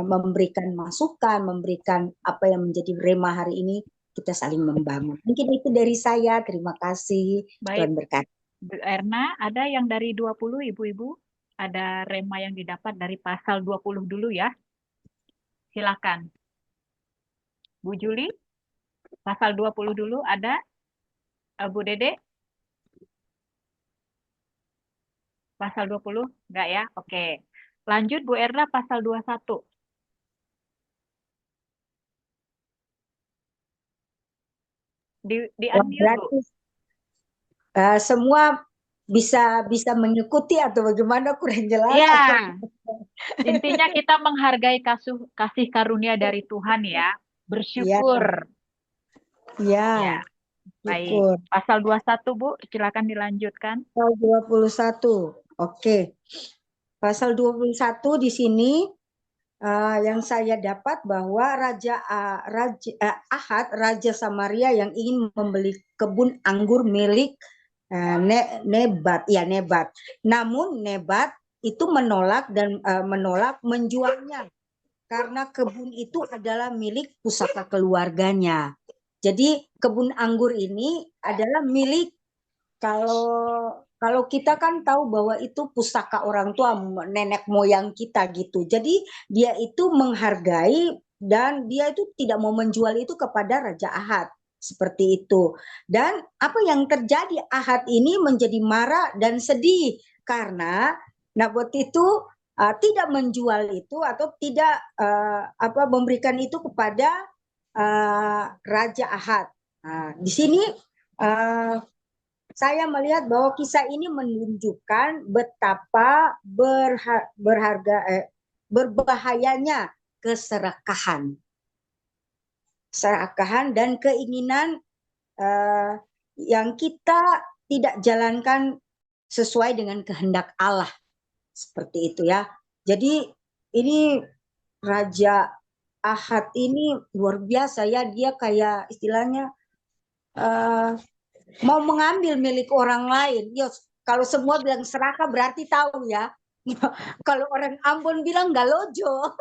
memberikan masukan, memberikan apa yang menjadi rema hari ini, kita saling membangun. Mungkin itu dari saya. Terima kasih. Baik. Tuhan berkati. Bu Erna, ada yang dari 20 ibu-ibu? Ada rema yang didapat dari pasal 20 dulu ya. Silakan. Bu Juli, pasal 20 dulu ada? Bu Dede? Pasal 20? Enggak ya? Oke. Lanjut Bu Erna, pasal 21. Diambil Bu. Semua bisa mengikuti atau bagaimana, kurang jelas. Ya. Intinya kita menghargai kasih karunia dari Tuhan ya. Bersyukur. Ya. Baik. Pasal 21 Bu, silakan dilanjutkan. Pasal 21. Oke. Pasal 21 di sini yang saya dapat bahwa Ahab, Raja Samaria yang ingin membeli kebun anggur milik Nebat. Namun Nebat itu menolak menjualnya karena kebun itu adalah milik pusaka keluarganya. Jadi kebun anggur ini adalah milik, kalau Kalau kita kan tahu bahwa itu pusaka orang tua nenek moyang kita gitu. Jadi dia itu menghargai dan dia itu tidak mau menjual itu kepada Raja Ahab. Seperti itu. Dan apa yang terjadi, Ahab ini menjadi marah dan sedih karena Nabot itu tidak menjual itu atau tidak memberikan itu kepada Raja Ahab. Nah, di sini saya melihat bahwa kisah ini menunjukkan betapa berbahayanya keserakahan dan keinginan yang kita tidak jalankan sesuai dengan kehendak Allah, seperti itu ya. Jadi ini Raja Ahab ini luar biasa ya, dia kayak istilahnya mau mengambil milik orang lain. Ya, kalau semua bilang serakah berarti tahu ya. Kalau orang Ambon bilang galojo.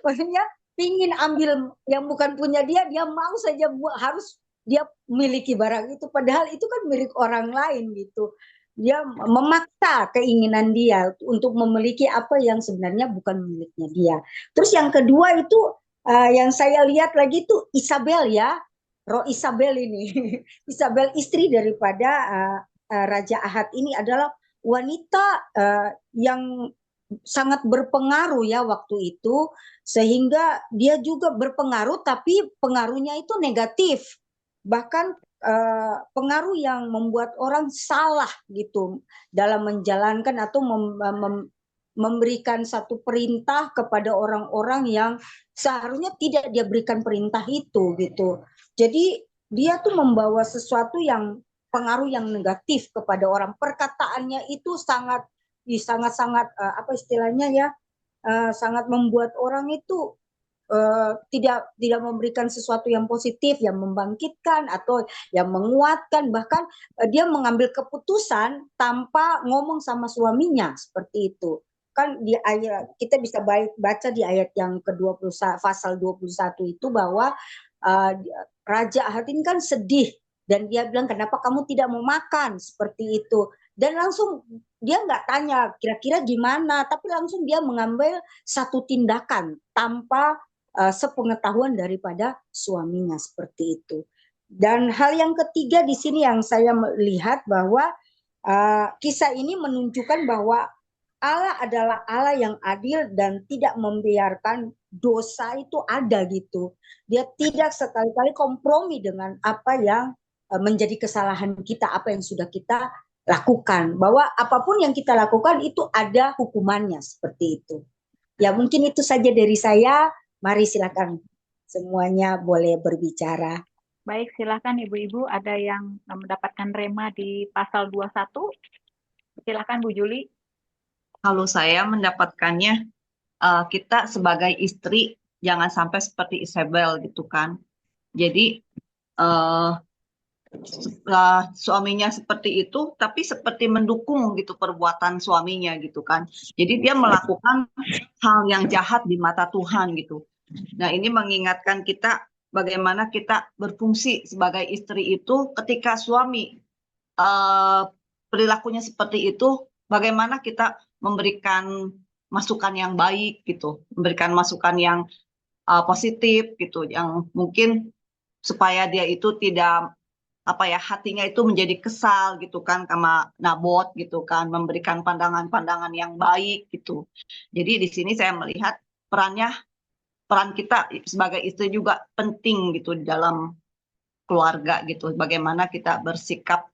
Maksudnya pingin ambil yang bukan punya dia mau saja harus dia miliki barang itu. Padahal itu kan milik orang lain gitu. Dia memaksa keinginan dia untuk memiliki apa yang sebenarnya bukan miliknya dia. Terus yang kedua itu yang saya lihat lagi itu Isabel ya. Roh Isabel ini. Isabel istri daripada Raja Ahab ini adalah wanita yang sangat berpengaruh ya waktu itu, sehingga dia juga berpengaruh tapi pengaruhnya itu negatif, bahkan pengaruh yang membuat orang salah gitu dalam menjalankan atau memberikan satu perintah kepada orang-orang yang seharusnya tidak dia berikan perintah itu gitu. Jadi dia tuh membawa sesuatu yang pengaruh yang negatif kepada orang. Perkataannya itu sangat apa istilahnya ya, sangat membuat orang itu tidak memberikan sesuatu yang positif, yang membangkitkan atau yang menguatkan, bahkan dia mengambil keputusan tanpa ngomong sama suaminya, seperti itu. Kan di ayat kita bisa baca di ayat yang ke-21 pasal 21 itu bahwa Raja Ahab ini kan sedih dan dia bilang kenapa kamu tidak mau makan, seperti itu. Dan langsung dia nggak tanya kira-kira gimana, tapi langsung dia mengambil satu tindakan tanpa sepengetahuan daripada suaminya, seperti itu. Dan hal yang ketiga di sini yang saya melihat bahwa kisah ini menunjukkan bahwa Allah adalah Allah yang adil dan tidak membiarkan dosa itu ada gitu. Dia tidak sekali-kali kompromi dengan apa yang menjadi kesalahan kita, apa yang sudah kita lakukan. Bahwa apapun yang kita lakukan itu ada hukumannya, seperti itu. Ya mungkin itu saja dari saya. Mari silakan semuanya boleh berbicara. Baik, silakan ibu-ibu ada yang mendapatkan rema di pasal 21. Silakan Bu Juli. Kalau saya mendapatkannya, kita sebagai istri jangan sampai seperti Isabel gitu kan. Jadi suaminya seperti itu, tapi seperti mendukung gitu perbuatan suaminya gitu kan. Jadi dia melakukan hal yang jahat di mata Tuhan gitu. Nah ini mengingatkan kita bagaimana kita berfungsi sebagai istri itu ketika suami perilakunya seperti itu, bagaimana kita memberikan masukan yang baik gitu, memberikan masukan yang positif gitu, yang mungkin supaya dia itu tidak hatinya itu menjadi kesal gitu kan sama Nabot gitu kan, memberikan pandangan-pandangan yang baik gitu. Jadi di sini saya melihat peran kita sebagai istri juga penting gitu di dalam keluarga gitu, bagaimana kita bersikap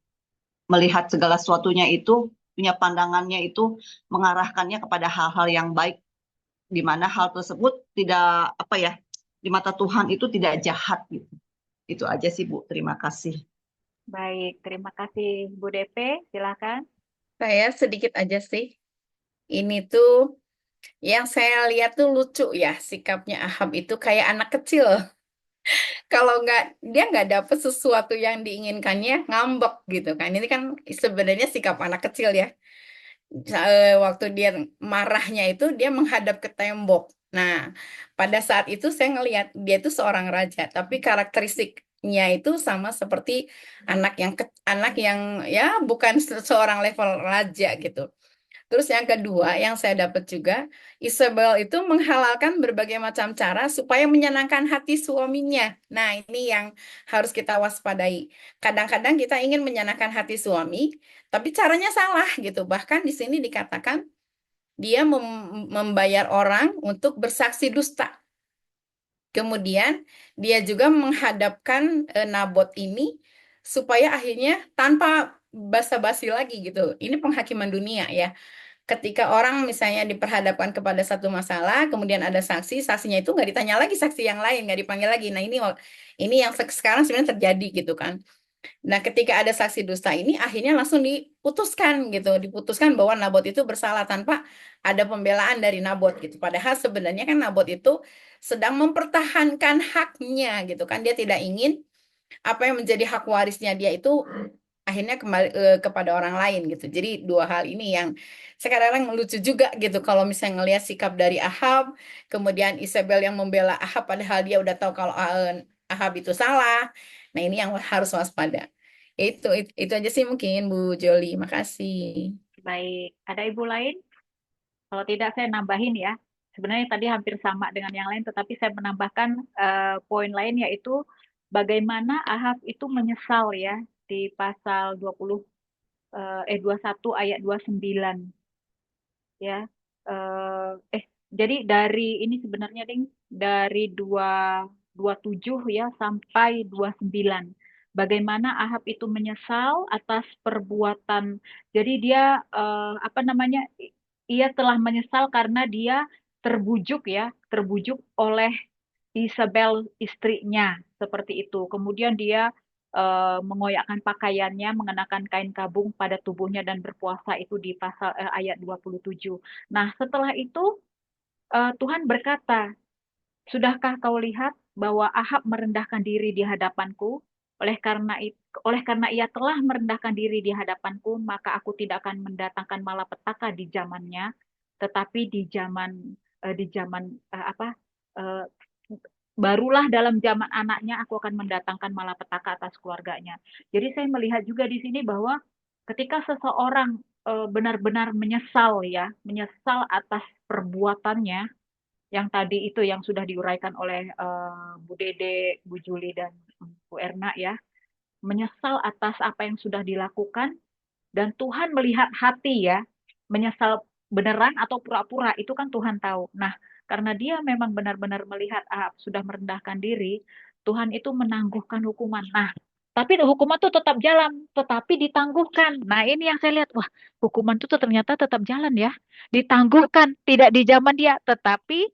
melihat segala sesuatunya itu, punya pandangannya itu mengarahkannya kepada hal-hal yang baik, di mana hal tersebut tidak di mata Tuhan itu tidak jahat gitu. Itu aja sih Bu, terima kasih. Baik, terima kasih Bu DP, silakan. Saya sedikit aja sih. Ini tuh yang saya lihat tuh lucu ya, sikapnya Ahab itu kayak anak kecil. Kalau dia nggak dapet sesuatu yang diinginkannya, ngambek gitu kan. Ini kan sebenarnya sikap anak kecil ya. Waktu dia marahnya itu dia menghadap ke tembok. Nah, pada saat itu saya ngelihat dia itu seorang raja, tapi karakteristik itu sama seperti anak yang ya bukan seorang level raja gitu. Terus yang kedua yang saya dapat juga, Isabel itu menghalalkan berbagai macam cara supaya menyenangkan hati suaminya. Nah, ini yang harus kita waspadai. Kadang-kadang kita ingin menyenangkan hati suami, tapi caranya salah gitu. Bahkan di sini dikatakan dia membayar orang untuk bersaksi dusta. Kemudian dia juga menghadapkan Nabot ini supaya akhirnya tanpa basa-basi lagi gitu. Ini penghakiman dunia ya. Ketika orang misalnya diperhadapkan kepada satu masalah, kemudian ada saksi, saksinya itu nggak ditanya lagi saksi yang lain, nggak dipanggil lagi. Nah ini yang sekarang sebenarnya terjadi gitu kan. Nah ketika ada saksi dusta ini, akhirnya langsung diputuskan gitu, diputuskan bahwa Nabot itu bersalah tanpa ada pembelaan dari Nabot gitu. Padahal sebenarnya kan Nabot itu sedang mempertahankan haknya gitu kan. Dia tidak ingin apa yang menjadi hak warisnya dia itu akhirnya kembali kepada orang lain gitu. Jadi dua hal ini yang sekarang lucu juga gitu kalau misalnya ngelihat sikap dari Ahab, kemudian Isabel yang membela Ahab padahal dia udah tahu kalau Ahab itu salah. Nah, ini yang harus waspada. Itu aja sih mungkin Bu Joli. Makasih. Baik, ada ibu lain? Kalau tidak saya nambahin ya. Sebenarnya tadi hampir sama dengan yang lain, tetapi saya menambahkan poin lain yaitu bagaimana Ahab itu menyesal ya di pasal 21 ayat 29 ya. Jadi dari ini sebenarnya Ding, dari 27 ya sampai 29. Bagaimana Ahab itu menyesal atas perbuatan. Jadi dia ia telah menyesal karena dia terbujuk oleh Isabel istrinya seperti itu. Kemudian dia mengoyakkan pakaiannya, mengenakan kain kabung pada tubuhnya dan berpuasa itu di pasal ayat 27. Nah, setelah itu Tuhan berkata, "Sudahkah kau lihat bahwa Ahab merendahkan diri di hadapanku? Oleh karena ia telah merendahkan diri di hadapanku, maka aku tidak akan mendatangkan malapetaka di zamannya, tetapi di zaman barulah dalam zaman anaknya aku akan mendatangkan malapetaka atas keluarganya." Jadi saya melihat juga di sini bahwa ketika seseorang benar-benar menyesal atas perbuatannya, yang tadi itu yang sudah diuraikan oleh Bu Dede, Bu Juli dan Bu Erna ya, menyesal atas apa yang sudah dilakukan dan Tuhan melihat hati ya, menyesal beneran atau pura-pura itu kan Tuhan tahu. Nah, karena dia memang benar-benar melihat sudah merendahkan diri, Tuhan itu menangguhkan hukuman. Nah, tapi hukuman itu tetap jalan, tetapi ditangguhkan. Nah, ini yang saya lihat, wah, hukuman itu ternyata tetap jalan ya, ditangguhkan, tidak di zaman dia, tetapi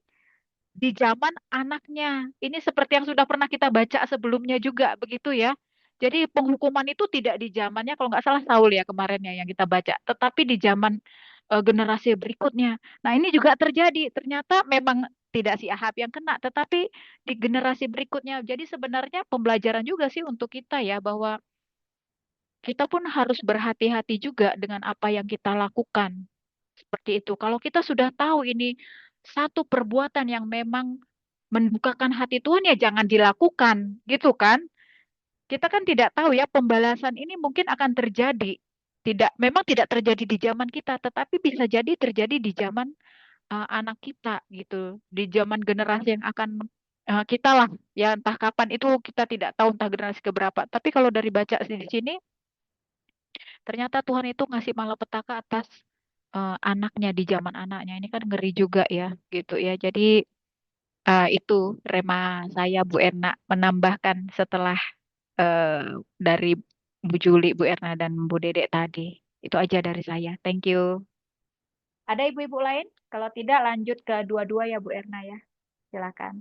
di zaman anaknya. Ini seperti yang sudah pernah kita baca sebelumnya juga, begitu ya. Jadi penghukuman itu tidak di zamannya, kalau nggak salah Saul ya kemarin ya yang kita baca, tetapi di zaman generasi berikutnya. Nah ini juga terjadi, ternyata memang tidak si Ahab yang kena, tetapi di generasi berikutnya. Jadi sebenarnya pembelajaran juga sih untuk kita ya, bahwa kita pun harus berhati-hati juga dengan apa yang kita lakukan. Seperti itu. Kalau kita sudah tahu ini satu perbuatan yang memang mendukakan hati Tuhan, ya jangan dilakukan, gitu kan? Kita kan tidak tahu ya pembalasan ini mungkin akan terjadi. Memang tidak terjadi di zaman kita, tetapi bisa jadi terjadi di zaman anak kita gitu, di zaman generasi yang akan kita lah, ya entah kapan itu kita tidak tahu, entah generasi keberapa. Tapi kalau dari baca di sini, ternyata Tuhan itu ngasih malapetaka atas anaknya di zaman anaknya. Ini kan ngeri juga ya, gitu ya. Jadi itu rema saya Bu Erna menambahkan setelah dari Bu Juli, Bu Erna dan Bu Dedek tadi. Itu aja dari saya. Thank you. Ada ibu-ibu lain? Kalau tidak lanjut ke dua-dua ya Bu Erna ya. Silakan.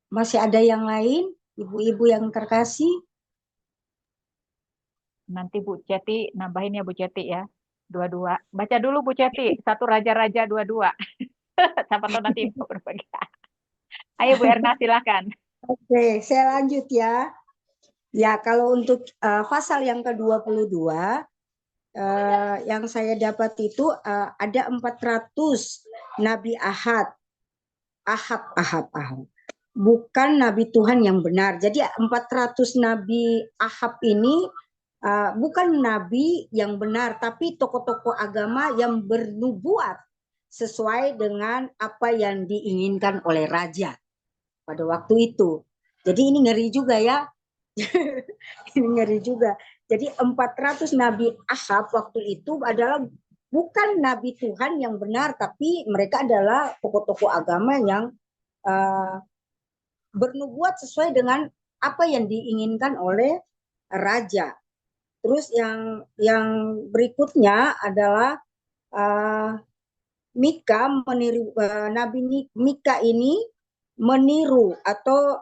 Masih ada yang lain, ibu-ibu yang terkasih? Nanti Bu Ceti nambahin ya Bu Ceti ya. Dua-dua. Baca dulu Bu Ceti. Satu raja-raja dua-dua. Siapa tahu nanti Ibu berbagi. Ayo Bu Erna silakan. Oke, saya lanjut ya. Ya, kalau untuk pasal yang ke-22, yang saya dapat itu ada 400 Nabi Ahad Ahab. Bukan nabi Tuhan yang benar. Jadi 400 nabi Ahab ini bukan nabi yang benar, tapi tokoh-tokoh agama yang bernubuat sesuai dengan apa yang diinginkan oleh raja pada waktu itu. Jadi ini ngeri juga ya. Ini ngeri juga. Jadi 400 nabi Ahab waktu itu adalah bukan nabi Tuhan yang benar, tapi mereka adalah tokoh-tokoh agama yang bernubuat sesuai dengan apa yang diinginkan oleh raja. Terus yang berikutnya adalah Mika meniru, Nabi Mika ini meniru atau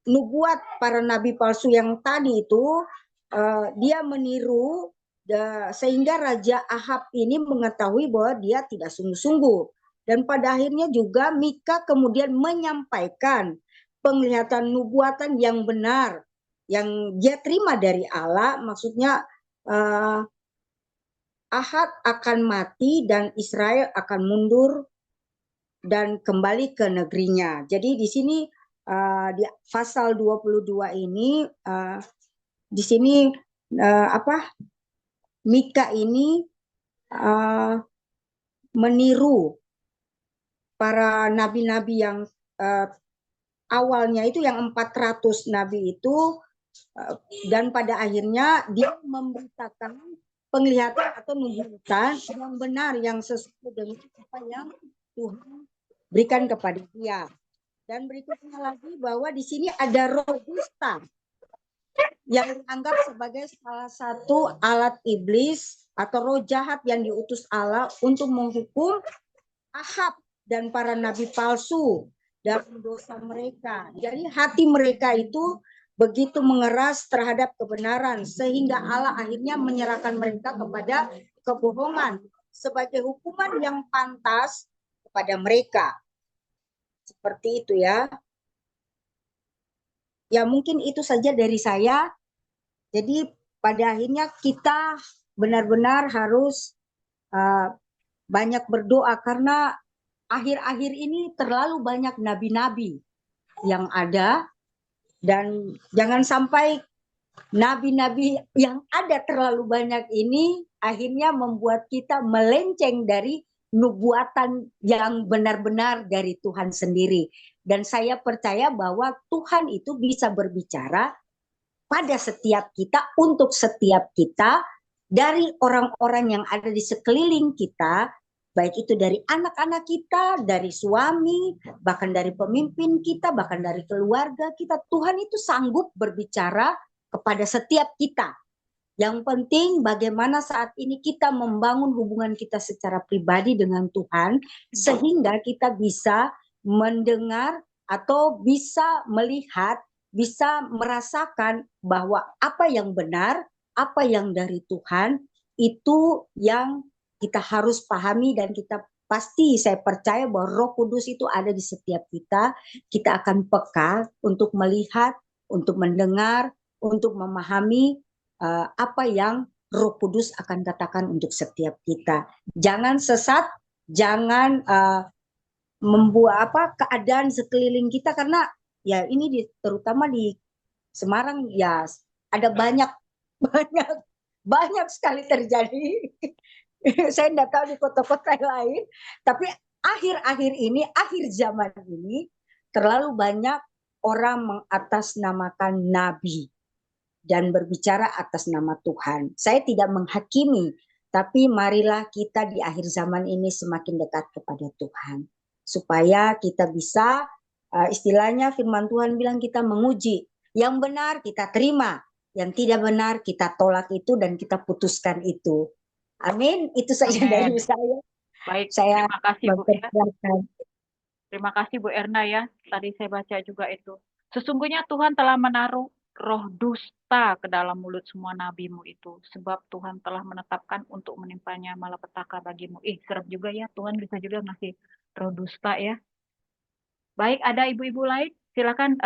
nubuat para nabi palsu yang tadi itu, dia meniru sehingga Raja Ahab ini mengetahui bahwa dia tidak sungguh-sungguh. Dan pada akhirnya juga Mika kemudian menyampaikan penglihatan nubuatan yang benar yang dia terima dari Allah, maksudnya Ahab akan mati dan Israel akan mundur dan kembali ke negerinya. Jadi di sini di pasal 22 ini di sini Mika ini meniru para nabi-nabi yang awalnya itu yang 400 nabi itu, dan pada akhirnya dia memberitakan penglihatan atau nubuatan yang benar yang sesuai dengan apa yang Tuhan berikan kepada dia. Dan berikutnya lagi bahwa di sini ada roh dusta yang dianggap sebagai salah satu alat iblis atau roh jahat yang diutus Allah untuk menghukum Ahab dan para nabi palsu dalam dosa mereka. Jadi hati mereka itu begitu mengeras terhadap kebenaran sehingga Allah akhirnya menyerahkan mereka kepada kebohongan sebagai hukuman yang pantas kepada mereka. Seperti itu ya. Ya mungkin itu saja dari saya. Jadi pada akhirnya kita benar-benar harus banyak berdoa karena akhir-akhir ini terlalu banyak nabi-nabi yang ada, dan jangan sampai nabi-nabi yang ada terlalu banyak ini akhirnya membuat kita melenceng dari nubuatan yang benar-benar dari Tuhan sendiri. Dan saya percaya bahwa Tuhan itu bisa berbicara pada setiap kita, untuk setiap kita, dari orang-orang yang ada di sekeliling kita, baik itu dari anak-anak kita, dari suami, bahkan dari pemimpin kita, bahkan dari keluarga kita. Tuhan itu sanggup berbicara kepada setiap kita. Yang penting bagaimana saat ini kita membangun hubungan kita secara pribadi dengan Tuhan, sehingga kita bisa mendengar atau bisa melihat, bisa merasakan bahwa apa yang benar, apa yang dari Tuhan, itu yang kita harus pahami. Dan kita pasti, saya percaya bahwa Roh Kudus itu ada di setiap kita. Kita akan peka untuk melihat, untuk mendengar, untuk memahami apa yang Roh Kudus akan katakan untuk setiap kita. Jangan sesat, jangan membuat keadaan sekeliling kita, karena ya ini terutama di Semarang ya ada banyak sekali terjadi. Saya tidak tahu di kota-kota lain, tapi akhir-akhir ini, akhir zaman ini, terlalu banyak orang mengatasnamakan nabi dan berbicara atas nama Tuhan. Saya tidak menghakimi, tapi marilah kita di akhir zaman ini semakin dekat kepada Tuhan, supaya kita bisa, istilahnya firman Tuhan bilang, kita menguji. Yang benar kita terima, yang tidak benar kita tolak itu dan kita putuskan itu. Amin. Itu saja dari saya. Baik, saya terima kasih Bu ya. mempersiapkan. Terima kasih Bu Erna ya. Tadi saya baca juga itu. Sesungguhnya Tuhan telah menaruh roh dusta ke dalam mulut semua nabimu itu. Sebab Tuhan telah menetapkan untuk menimpanya malapetaka bagimu. Serem juga ya. Tuhan bisa juga ngasih roh dusta ya. Baik, ada ibu-ibu lain? Silakan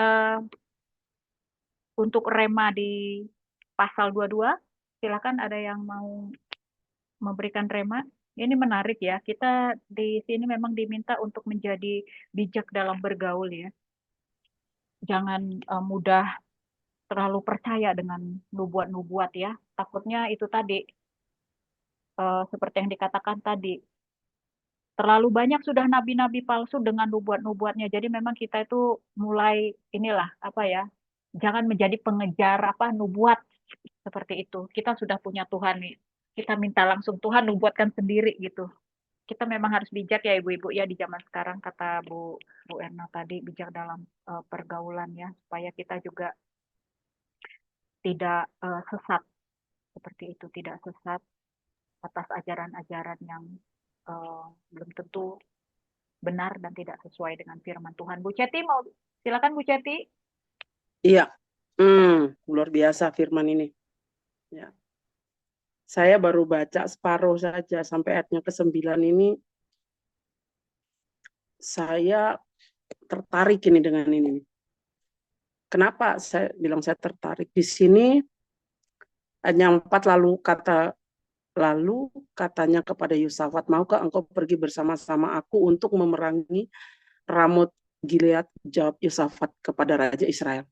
untuk rema di pasal 22. Silakan, ada yang mau memberikan rema. Ini menarik ya. Kita di sini memang diminta untuk menjadi bijak dalam bergaul ya. Jangan mudah terlalu percaya dengan nubuat-nubuat ya. Takutnya itu tadi seperti yang dikatakan tadi. Terlalu banyak sudah nabi-nabi palsu dengan nubuat-nubuatnya. Jadi memang kita itu mulai inilah apa ya. Jangan menjadi pengejar nubuat seperti itu. Kita sudah punya Tuhan nih. Kita minta langsung Tuhan nubuatkan sendiri gitu. Kita memang harus bijak ya ibu-ibu ya di zaman sekarang, kata Bu Erna tadi, bijak dalam pergaulan ya, supaya kita juga tidak sesat seperti itu, tidak sesat atas ajaran-ajaran yang belum tentu benar dan tidak sesuai dengan firman Tuhan. Bu Ceti mau silakan Bu Ceti. Iya, luar biasa firman ini. Ya. Saya baru baca separuh saja sampai ayatnya ke-9 ini. Saya tertarik ini dengan ini. Kenapa saya bilang saya tertarik? Di sini ayat 4 lalu katanya kepada Yosafat, maukah engkau pergi bersama-sama aku untuk memerangi Ramot Gilead? Jawab Yosafat kepada Raja Israel,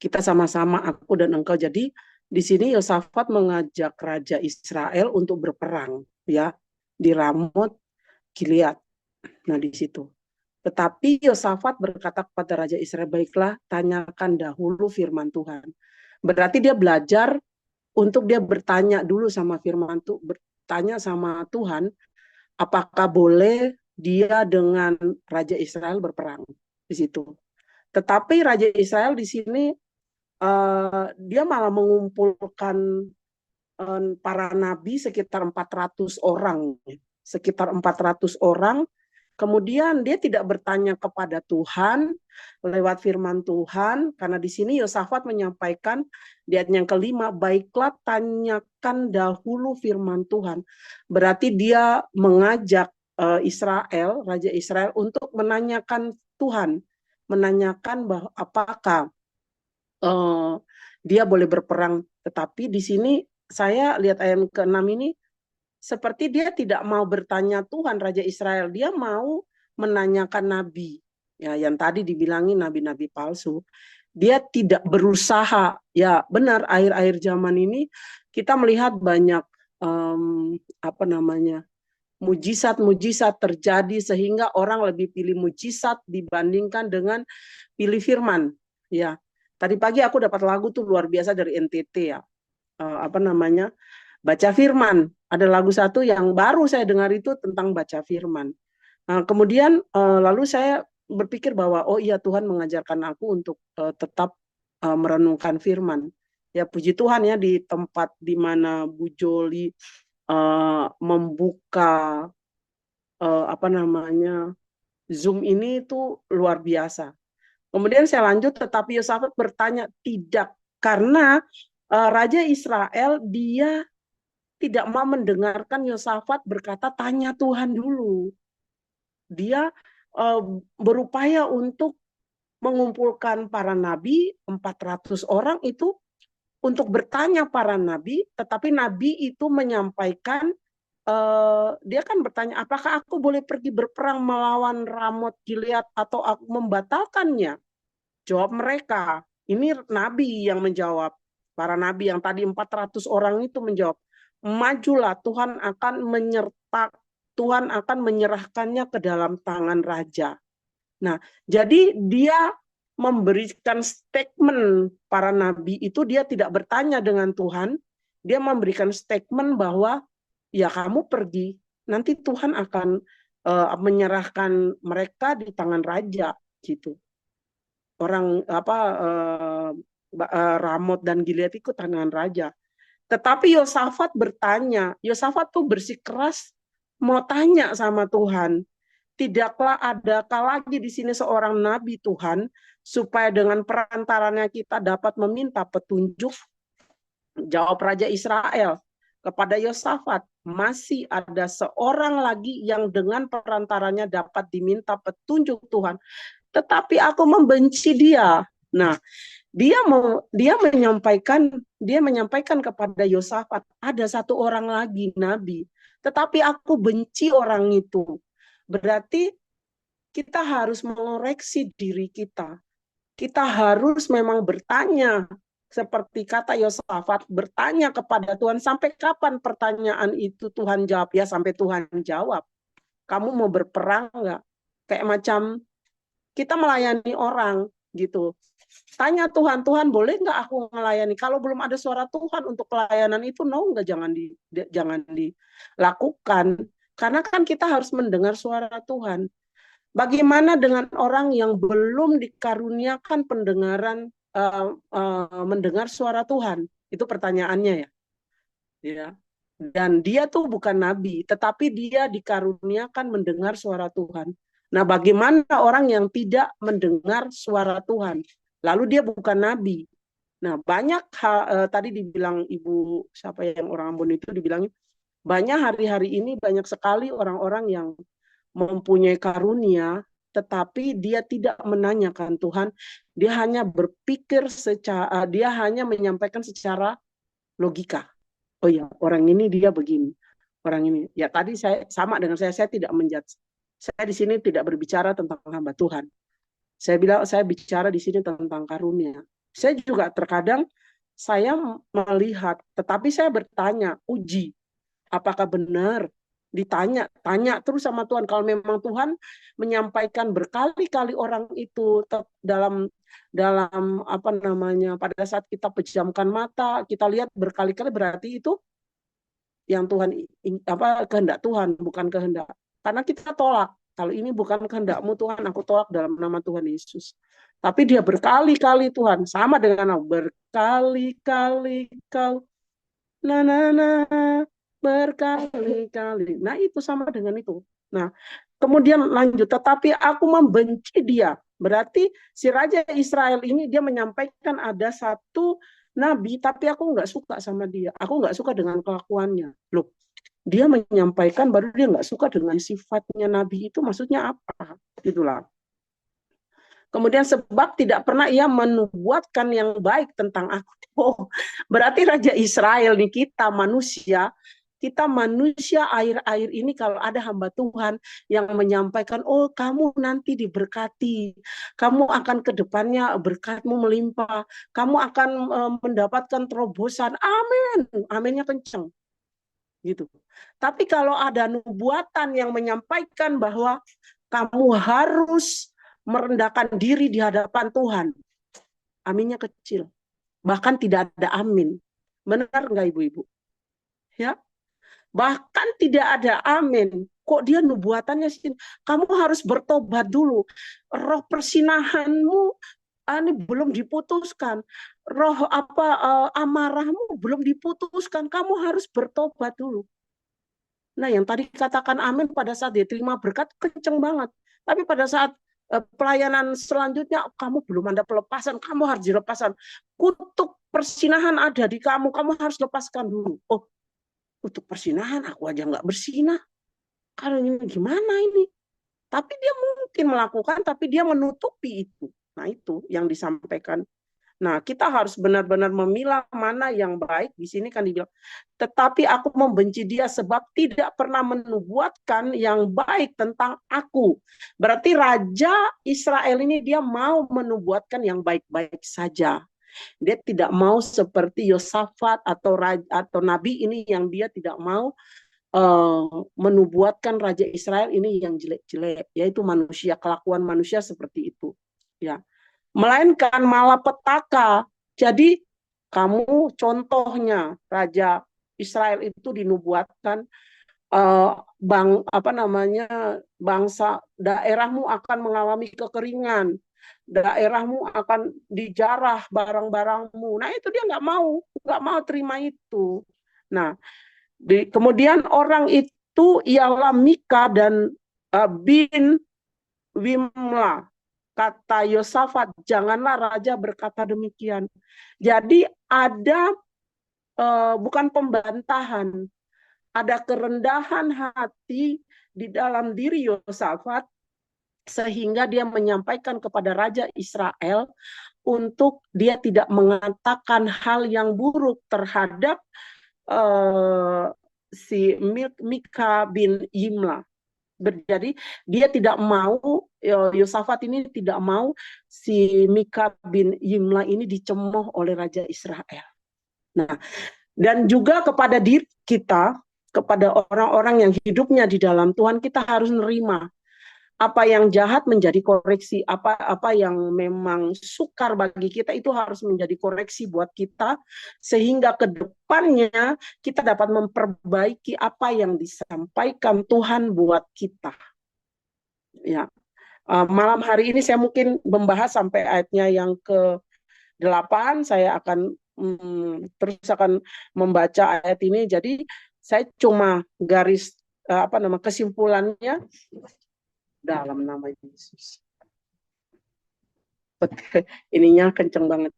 kita sama-sama aku dan engkau. Jadi di sini Yosafat mengajak Raja Israel untuk berperang ya di Ramot Gilead. Nah di situ. Tetapi Yosafat berkata kepada Raja Israel, baiklah tanyakan dahulu firman Tuhan. Berarti dia belajar untuk dia bertanya dulu sama firman Tuhan, bertanya sama Tuhan, apakah boleh dia dengan Raja Israel berperang di situ. Tetapi Raja Israel di sini dia malah mengumpulkan para nabi sekitar 400 orang. Kemudian dia tidak bertanya kepada Tuhan lewat firman Tuhan, karena di sini Yosafat menyampaikan di ayat yang ke-5, baiklah tanyakan dahulu firman Tuhan. Berarti dia mengajak Raja Israel untuk menanyakan Tuhan, menanyakan bahwa apakah dia boleh berperang. Tetapi di sini saya lihat ayat ke-6 ini seperti dia tidak mau bertanya Tuhan, Raja Israel. Dia mau menanyakan nabi. Ya, yang tadi dibilangi nabi-nabi palsu. Dia tidak berusaha. Ya, benar akhir-akhir zaman ini kita melihat banyak mujizat-mujizat terjadi sehingga orang lebih pilih mujizat dibandingkan dengan pilih firman. Ya. Tadi pagi aku dapat lagu tuh luar biasa dari NTT ya. Baca firman. Ada lagu satu yang baru saya dengar itu tentang baca firman. Kemudian lalu saya berpikir bahwa oh iya Tuhan mengajarkan aku untuk tetap merenungkan firman. Ya puji Tuhan ya di tempat di mana Bu Joli membuka Zoom ini itu luar biasa. Kemudian saya lanjut, tetapi Yosafat bertanya, tidak, karena Raja Israel dia tidak mau mendengarkan Yosafat berkata tanya Tuhan dulu. Dia berupaya untuk mengumpulkan para nabi, 400 orang itu untuk bertanya para nabi, tetapi nabi itu menyampaikan, dia kan bertanya, apakah aku boleh pergi berperang melawan Ramot Gilead atau aku membatalkannya? Jawab mereka, ini nabi yang menjawab, para nabi yang tadi 400 orang itu menjawab, majulah, Tuhan akan menyerahkannya ke dalam tangan raja. Nah, jadi dia memberikan statement, para nabi itu dia tidak bertanya dengan Tuhan, dia memberikan statement bahwa ya kamu pergi, nanti Tuhan akan menyerahkan mereka di tangan raja gitu. Orang Ramot dan Gilead itu tangan raja. Tetapi Yosafat bertanya, Yosafat tuh bersikeras mau tanya sama Tuhan, tidaklah adakah lagi di sini seorang nabi Tuhan supaya dengan perantaranya kita dapat meminta petunjuk? Jawab Raja Israel kepada Yosafat, masih ada seorang lagi yang dengan perantaranya dapat diminta petunjuk Tuhan, tetapi aku membenci dia. Nah, dia menyampaikan kepada Yosafat, ada satu orang lagi nabi tetapi aku benci orang itu. Berarti kita harus mengoreksi diri kita. Kita harus memang bertanya, seperti kata Yosafat, bertanya kepada Tuhan, sampai kapan pertanyaan itu Tuhan jawab? Ya sampai Tuhan jawab. Kamu mau berperang nggak? Kayak macam kita melayani orang gitu. Tanya Tuhan, Tuhan boleh nggak aku melayani? Kalau belum ada suara Tuhan untuk pelayanan itu, no nggak, jangan dilakukan. Karena kan kita harus mendengar suara Tuhan. Bagaimana dengan orang yang belum dikaruniakan pendengaran, mendengar suara Tuhan? Itu pertanyaannya ya. Dan dia tuh bukan nabi, tetapi dia dikaruniakan mendengar suara Tuhan. Nah, bagaimana orang yang tidak mendengar suara Tuhan? Lalu dia bukan nabi. Nah, banyak tadi dibilang Ibu siapa yang orang Ambon itu dibilangnya, banyak hari-hari ini banyak sekali orang-orang yang mempunyai karunia, tetapi dia tidak menanyakan Tuhan. Dia hanya berpikir dia hanya menyampaikan secara logika. Oh ya, orang ini dia begini, orang ini. Ya tadi saya sama dengan saya tidak menjudge. Saya di sini tidak berbicara tentang hamba Tuhan. Saya bicara di sini tentang karunia. Saya juga terkadang saya melihat, tetapi saya bertanya, uji, apakah benar? Tanya terus sama Tuhan. Kalau memang Tuhan menyampaikan berkali-kali orang itu dalam apa namanya, pada saat kita pejamkan mata, kita lihat berkali-kali, berarti itu yang Tuhan kehendak Tuhan, bukan kehendak. Karena kita tolak. Kalau ini bukan kehendakmu Tuhan, aku tolak dalam nama Tuhan Yesus. Tapi dia berkali-kali Tuhan, sama dengan berkali-kali kau berkali-kali. Nah, itu sama dengan itu. Nah, kemudian lanjut, tetapi aku membenci dia. Berarti si Raja Israel ini dia menyampaikan ada satu nabi, tapi aku nggak suka sama dia. Aku nggak suka dengan kelakuannya. Loh, dia menyampaikan baru dia nggak suka dengan sifatnya nabi itu, maksudnya apa? Itulah. Kemudian sebab tidak pernah ia menubuatkan yang baik tentang aku. Oh, berarti Raja Israel nih, kita manusia air-air ini kalau ada hamba Tuhan yang menyampaikan, oh kamu nanti diberkati, kamu akan ke depannya berkatmu melimpah, kamu akan mendapatkan terobosan, amin, aminnya kenceng. Gitu. Tapi kalau ada nubuatan yang menyampaikan bahwa kamu harus merendahkan diri di hadapan Tuhan, aminnya kecil. Bahkan tidak ada amin. Benar nggak Ibu-Ibu? Ya, bahkan tidak ada amin. Kok dia nubuatannya sih? Kamu harus bertobat dulu. Roh persinahanmu ini belum diputuskan. Roh amarahmu belum diputuskan. Kamu harus bertobat dulu. Nah, yang tadi katakan amin pada saat dia terima berkat kenceng banget. Tapi pada saat pelayanan selanjutnya, kamu belum ada pelepasan, kamu harus dilepaskan. Kutuk persinahan ada di kamu, kamu harus lepaskan dulu. Oh, kutuk persinahan, aku aja nggak bersinah. Kalau ini gimana ini? Tapi dia mungkin melakukan, tapi dia menutupi itu. Nah, itu yang disampaikan. Nah, kita harus benar-benar memilah mana yang baik. Di sini kan dibilang, tetapi aku membenci dia sebab tidak pernah menubuatkan yang baik tentang aku. Berarti Raja Israel ini dia mau menubuatkan yang baik-baik saja. Dia tidak mau seperti Yosafat atau Nabi ini yang dia tidak mau menubuatkan Raja Israel ini yang jelek-jelek, yaitu manusia, kelakuan manusia seperti itu. Ya. Melainkan malapetaka. Jadi kamu contohnya Raja Israel itu dinubuatkan bangsa daerahmu akan mengalami kekeringan, daerahmu akan dijarah barang-barangmu. Nah itu dia nggak mau terima itu. Nah kemudian orang itu ialah Mika dan bin Wimla. Kata Yosafat, janganlah raja berkata demikian. Jadi ada bukan pembantahan, ada kerendahan hati di dalam diri Yosafat sehingga dia menyampaikan kepada Raja Israel untuk dia tidak mengatakan hal yang buruk terhadap si Mika bin Yimla. Jadi dia tidak mau, Yosafat ini tidak mau si Mika bin Yimla ini dicemooh oleh Raja Israel. Nah, dan juga kepada diri kita, kepada orang-orang yang hidupnya di dalam Tuhan, kita harus menerima apa yang jahat menjadi koreksi, apa yang memang sukar bagi kita itu harus menjadi koreksi buat kita, sehingga ke depannya kita dapat memperbaiki apa yang disampaikan Tuhan buat kita. Ya, malam hari ini saya mungkin membahas sampai ayatnya yang ke-8. Saya akan terus akan membaca ayat ini. Jadi saya cuma garis kesimpulannya dalam nama Yesus. Ininya kenceng banget.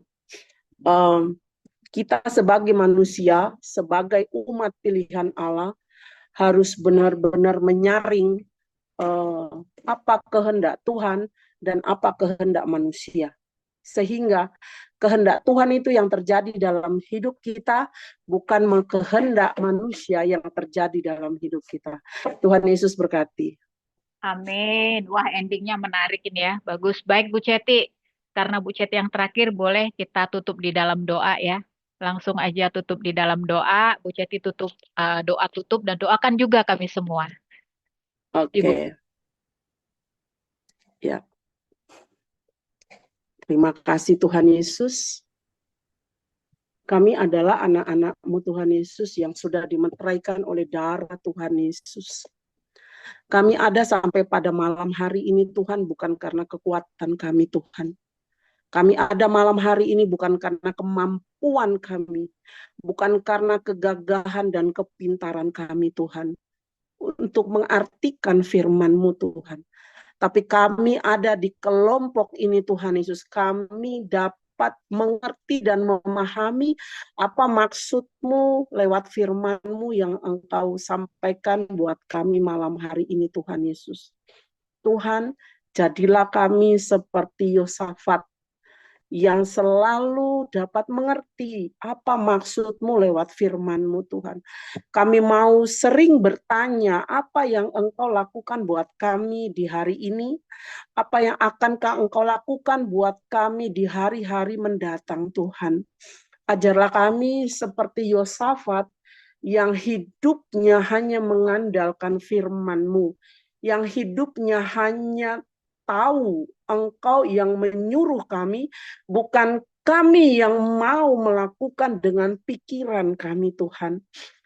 Kita sebagai manusia, sebagai umat pilihan Allah, harus benar-benar menyaring apa kehendak Tuhan dan apa kehendak manusia. Sehingga kehendak Tuhan itu yang terjadi dalam hidup kita, bukan kehendak manusia yang terjadi dalam hidup kita. Tuhan Yesus berkati. Amin. Wah, endingnya menarik ini ya. Bagus. Baik, Bu Ceti. Karena Bu Ceti yang terakhir, boleh kita tutup di dalam doa ya. Langsung aja tutup di dalam doa. Bu Ceti tutup doa tutup dan doakan juga kami semua. Oke. Ya. Terima kasih Tuhan Yesus. Kami adalah anak-anak-Mu Tuhan Yesus yang sudah dimeteraikan oleh darah Tuhan Yesus. Kami ada sampai pada malam hari ini Tuhan bukan karena kekuatan kami Tuhan. Kami ada malam hari ini bukan karena kemampuan kami. Bukan karena kegagahan dan kepintaran kami Tuhan. Untuk mengartikan firman-Mu Tuhan. Tapi kami ada di kelompok ini Tuhan Yesus. Kami dapat mengerti dan memahami apa maksud-Mu lewat firman-Mu yang Engkau sampaikan buat kami malam hari ini Tuhan Yesus. Tuhan, jadilah kami seperti Yosafat yang selalu dapat mengerti apa maksud-Mu lewat firman-Mu Tuhan. Kami mau sering bertanya apa yang Engkau lakukan buat kami di hari ini, apa yang akankah Engkau lakukan buat kami di hari-hari mendatang Tuhan. Ajarlah kami seperti Yosafat yang hidupnya hanya mengandalkan firman-Mu, yang hidupnya hanya tahu Engkau yang menyuruh kami, bukan kami yang mau melakukan dengan pikiran kami Tuhan.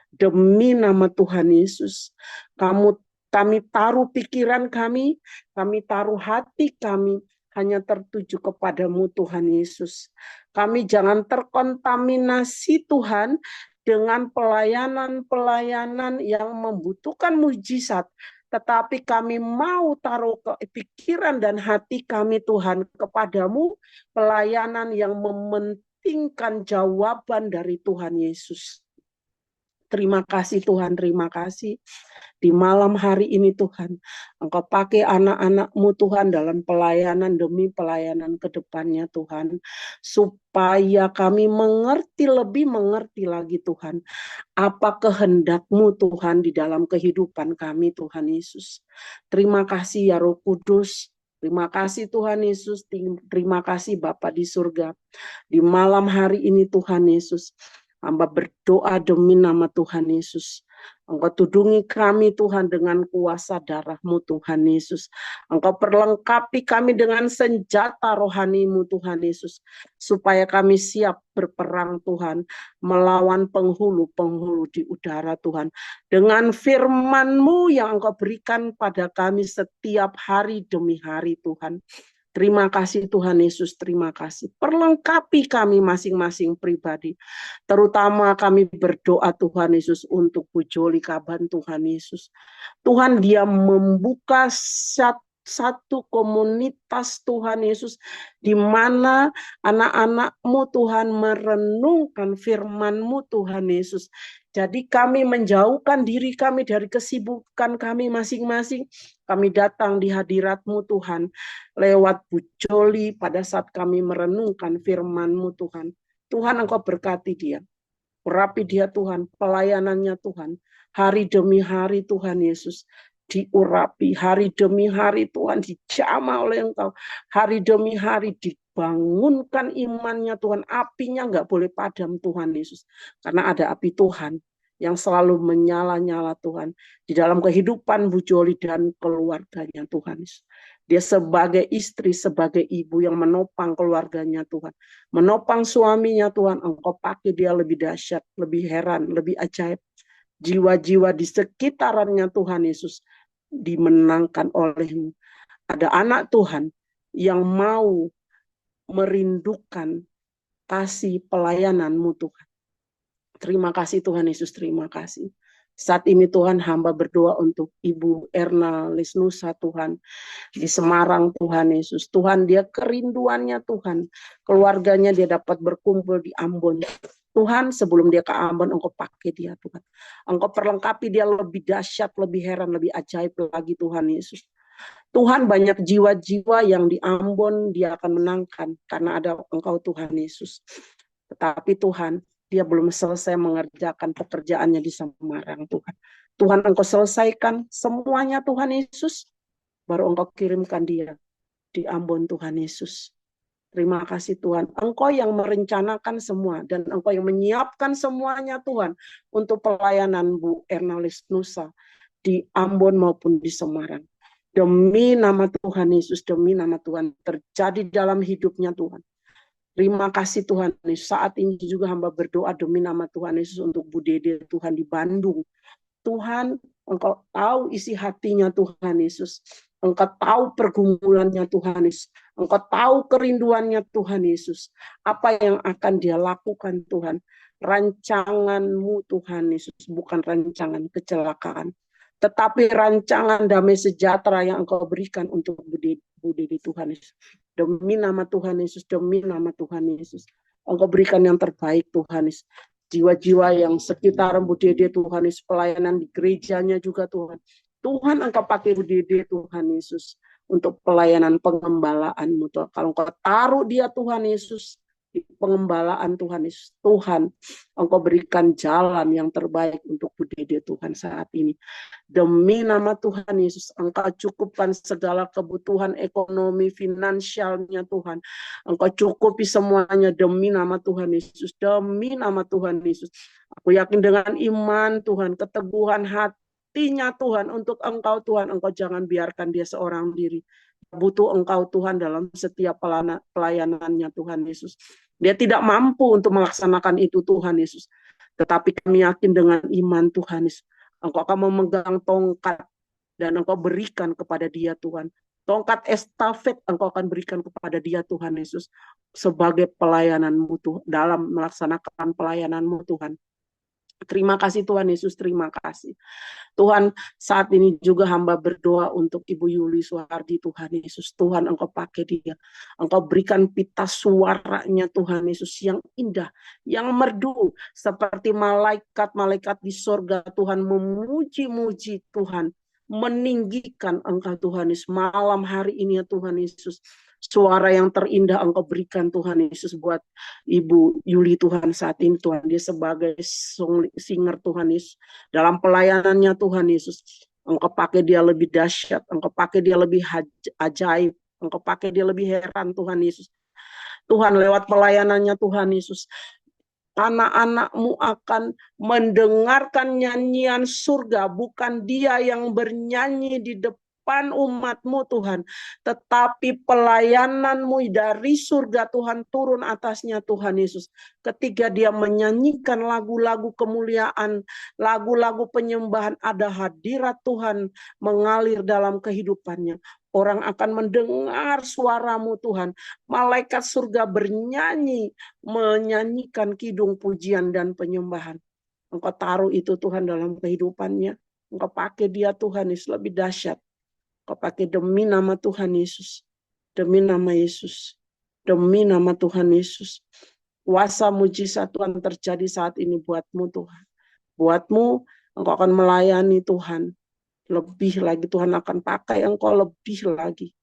Demi nama Tuhan Yesus, kami taruh pikiran kami taruh hati kami hanya tertuju kepadamu Tuhan Yesus. Kami jangan terkontaminasi Tuhan dengan pelayanan-pelayanan yang membutuhkan mujizat. Tetapi kami mau taruh pikiran dan hati kami Tuhan kepadamu, pelayanan yang mementingkan jawaban dari Tuhan Yesus. Terima kasih Tuhan, terima kasih. Di malam hari ini Tuhan, Engkau pakai anak-anak-Mu Tuhan dalam pelayanan demi pelayanan ke depannya Tuhan. Supaya kami lebih mengerti lagi Tuhan. Apa kehendak-Mu Tuhan di dalam kehidupan kami Tuhan Yesus. Terima kasih ya Roh Kudus. Terima kasih Tuhan Yesus. Terima kasih Bapa di surga. Di malam hari ini Tuhan Yesus. Hamba berdoa demi nama Tuhan Yesus. Engkau tudungi kami Tuhan dengan kuasa darah-Mu Tuhan Yesus. Engkau perlengkapi kami dengan senjata rohani-Mu Tuhan Yesus. Supaya kami siap berperang Tuhan. Melawan penghulu-penghulu di udara Tuhan. Dengan firman-Mu yang Engkau berikan pada kami setiap hari demi hari Tuhan. Terima kasih Tuhan Yesus, terima kasih. Perlengkapi kami masing-masing pribadi. Terutama kami berdoa Tuhan Yesus untuk Bu Joli Kaban Tuhan Yesus. Tuhan dia membuka satu komunitas Tuhan Yesus di mana anak-anak-Mu Tuhan merenungkan firman-Mu Tuhan Yesus. Jadi kami menjauhkan diri kami dari kesibukan kami masing-masing. Kami datang di hadirat-Mu Tuhan. Lewat Bu Joli pada saat kami merenungkan firman-Mu Tuhan. Tuhan Engkau berkati dia. Urapi dia Tuhan, pelayanannya Tuhan. hari demi hari Tuhan Yesus diurapi, hari demi hari Tuhan dijamah oleh Engkau, hari demi hari dibangunkan imannya Tuhan, apinya nggak boleh padam Tuhan Yesus, karena ada api Tuhan yang selalu menyala-nyala Tuhan di dalam kehidupan Bu Joli dan keluarganya Tuhan Yesus. Dia sebagai istri, sebagai ibu yang menopang keluarganya Tuhan, menopang suaminya Tuhan, Engkau pakai dia lebih dahsyat, lebih heran, lebih ajaib. Jiwa-jiwa di sekitarannya Tuhan Yesus dimenangkan oleh-Mu. Ada anak Tuhan yang mau merindukan kasih pelayanan-Mu Tuhan. Terima kasih Tuhan Yesus, terima kasih. Saat ini Tuhan hamba berdoa untuk Ibu Erna Lesnusa Tuhan di Semarang Tuhan Yesus. Tuhan dia kerinduannya Tuhan, keluarganya dia dapat berkumpul di Ambon. Tuhan sebelum dia ke Ambon Engkau pakai dia Tuhan. Engkau perlengkapi dia lebih dahsyat, lebih heran, lebih ajaib lagi Tuhan Yesus. Tuhan banyak jiwa-jiwa yang di Ambon dia akan menangkan karena ada Engkau Tuhan Yesus. Tetapi Tuhan dia belum selesai mengerjakan pekerjaannya di Semarang Tuhan. Tuhan Engkau selesaikan semuanya Tuhan Yesus, baru Engkau kirimkan dia di Ambon Tuhan Yesus. Terima kasih Tuhan, Engkau yang merencanakan semua dan Engkau yang menyiapkan semuanya Tuhan untuk pelayanan Bu Erna Lesnusa di Ambon maupun di Semarang. Demi nama Tuhan Yesus, demi nama Tuhan terjadi dalam hidupnya Tuhan. Terima kasih Tuhan, saat ini juga hamba berdoa demi nama Tuhan Yesus untuk Bu Dede Tuhan di Bandung. Tuhan, Engkau tahu isi hatinya Tuhan Yesus. Engkau tahu pergumulannya Tuhan Yesus. Engkau tahu kerinduannya Tuhan Yesus. Apa yang akan dia lakukan Tuhan. Rancangan-Mu Tuhan Yesus, bukan rancangan kecelakaan. Tetapi rancangan damai sejahtera yang Engkau berikan untuk Bu Dede Tuhan Yesus. Demi nama Tuhan Yesus, demi nama Tuhan Yesus. Engkau berikan yang terbaik Tuhan Yesus. Jiwa-jiwa yang sekitar Bu Dede Tuhan Yesus, pelayanan di gerejanya juga Tuhan. Tuhan Engkau pakai Bu Dede Tuhan Yesus untuk pelayanan pengembalaan-Mu Tuhan. Kalau Engkau taruh dia Tuhan Yesus di pengembalaan Tuhan Yesus, Tuhan Engkau berikan jalan yang terbaik untuk Bu Dede Tuhan saat ini. Demi nama Tuhan Yesus, Engkau cukupkan segala kebutuhan ekonomi, finansialnya Tuhan. Engkau cukupi semuanya demi nama Tuhan Yesus, demi nama Tuhan Yesus. Aku yakin dengan iman Tuhan, keteguhan hatinya Tuhan untuk Engkau Tuhan, Engkau jangan biarkan dia seorang diri. Butuh Engkau Tuhan dalam setiap pelayanannya Tuhan Yesus. Dia tidak mampu untuk melaksanakan itu Tuhan Yesus. Tetapi kami yakin dengan iman Tuhan Yesus, Engkau akan memegang tongkat dan Engkau berikan kepada dia Tuhan. Tongkat estafet Engkau akan berikan kepada dia Tuhan Yesus sebagai pelayanan-Mu Tuhan, dalam melaksanakan pelayanan-Mu Tuhan. Terima kasih Tuhan Yesus, terima kasih. Tuhan, saat ini juga hamba berdoa untuk Ibu Yuli Suhardi Tuhan Yesus. Tuhan Engkau pakai dia. Engkau berikan pita suaranya Tuhan Yesus yang indah, yang merdu. Seperti malaikat-malaikat di sorga Tuhan memuji-muji Tuhan. Meninggikan Engkau Tuhan Yesus. Malam hari ini ya Tuhan Yesus. Suara yang terindah Engkau berikan Tuhan Yesus buat Ibu Yuli Tuhan saat ini Tuhan. Dia sebagai singer Tuhan Yesus. Dalam pelayanannya Tuhan Yesus. Engkau pakai dia lebih dahsyat. Engkau pakai dia lebih ajaib. Engkau pakai dia lebih heran Tuhan Yesus. Tuhan lewat pelayanannya Tuhan Yesus. Anak-anak-Mu akan mendengarkan nyanyian surga. Bukan dia yang bernyanyi di depan umat-Mu Tuhan, tetapi pelayanan-Mu dari surga Tuhan turun atasnya Tuhan Yesus. Ketika dia menyanyikan lagu-lagu kemuliaan, lagu-lagu penyembahan, ada hadirat Tuhan mengalir dalam kehidupannya. Orang akan mendengar suara-Mu Tuhan. Malaikat surga bernyanyi, menyanyikan kidung pujian dan penyembahan. Engkau taruh itu Tuhan dalam kehidupannya. Engkau pakai dia Tuhan Yesus lebih dahsyat. Kau pakai demi nama Tuhan Yesus. Demi nama Yesus. Demi nama Tuhan Yesus. Kuasa mujizat Tuhan terjadi saat ini buat-Mu Tuhan. Buat-Mu, Engkau akan melayani Tuhan. Lebih lagi Tuhan akan pakai Engkau lebih lagi.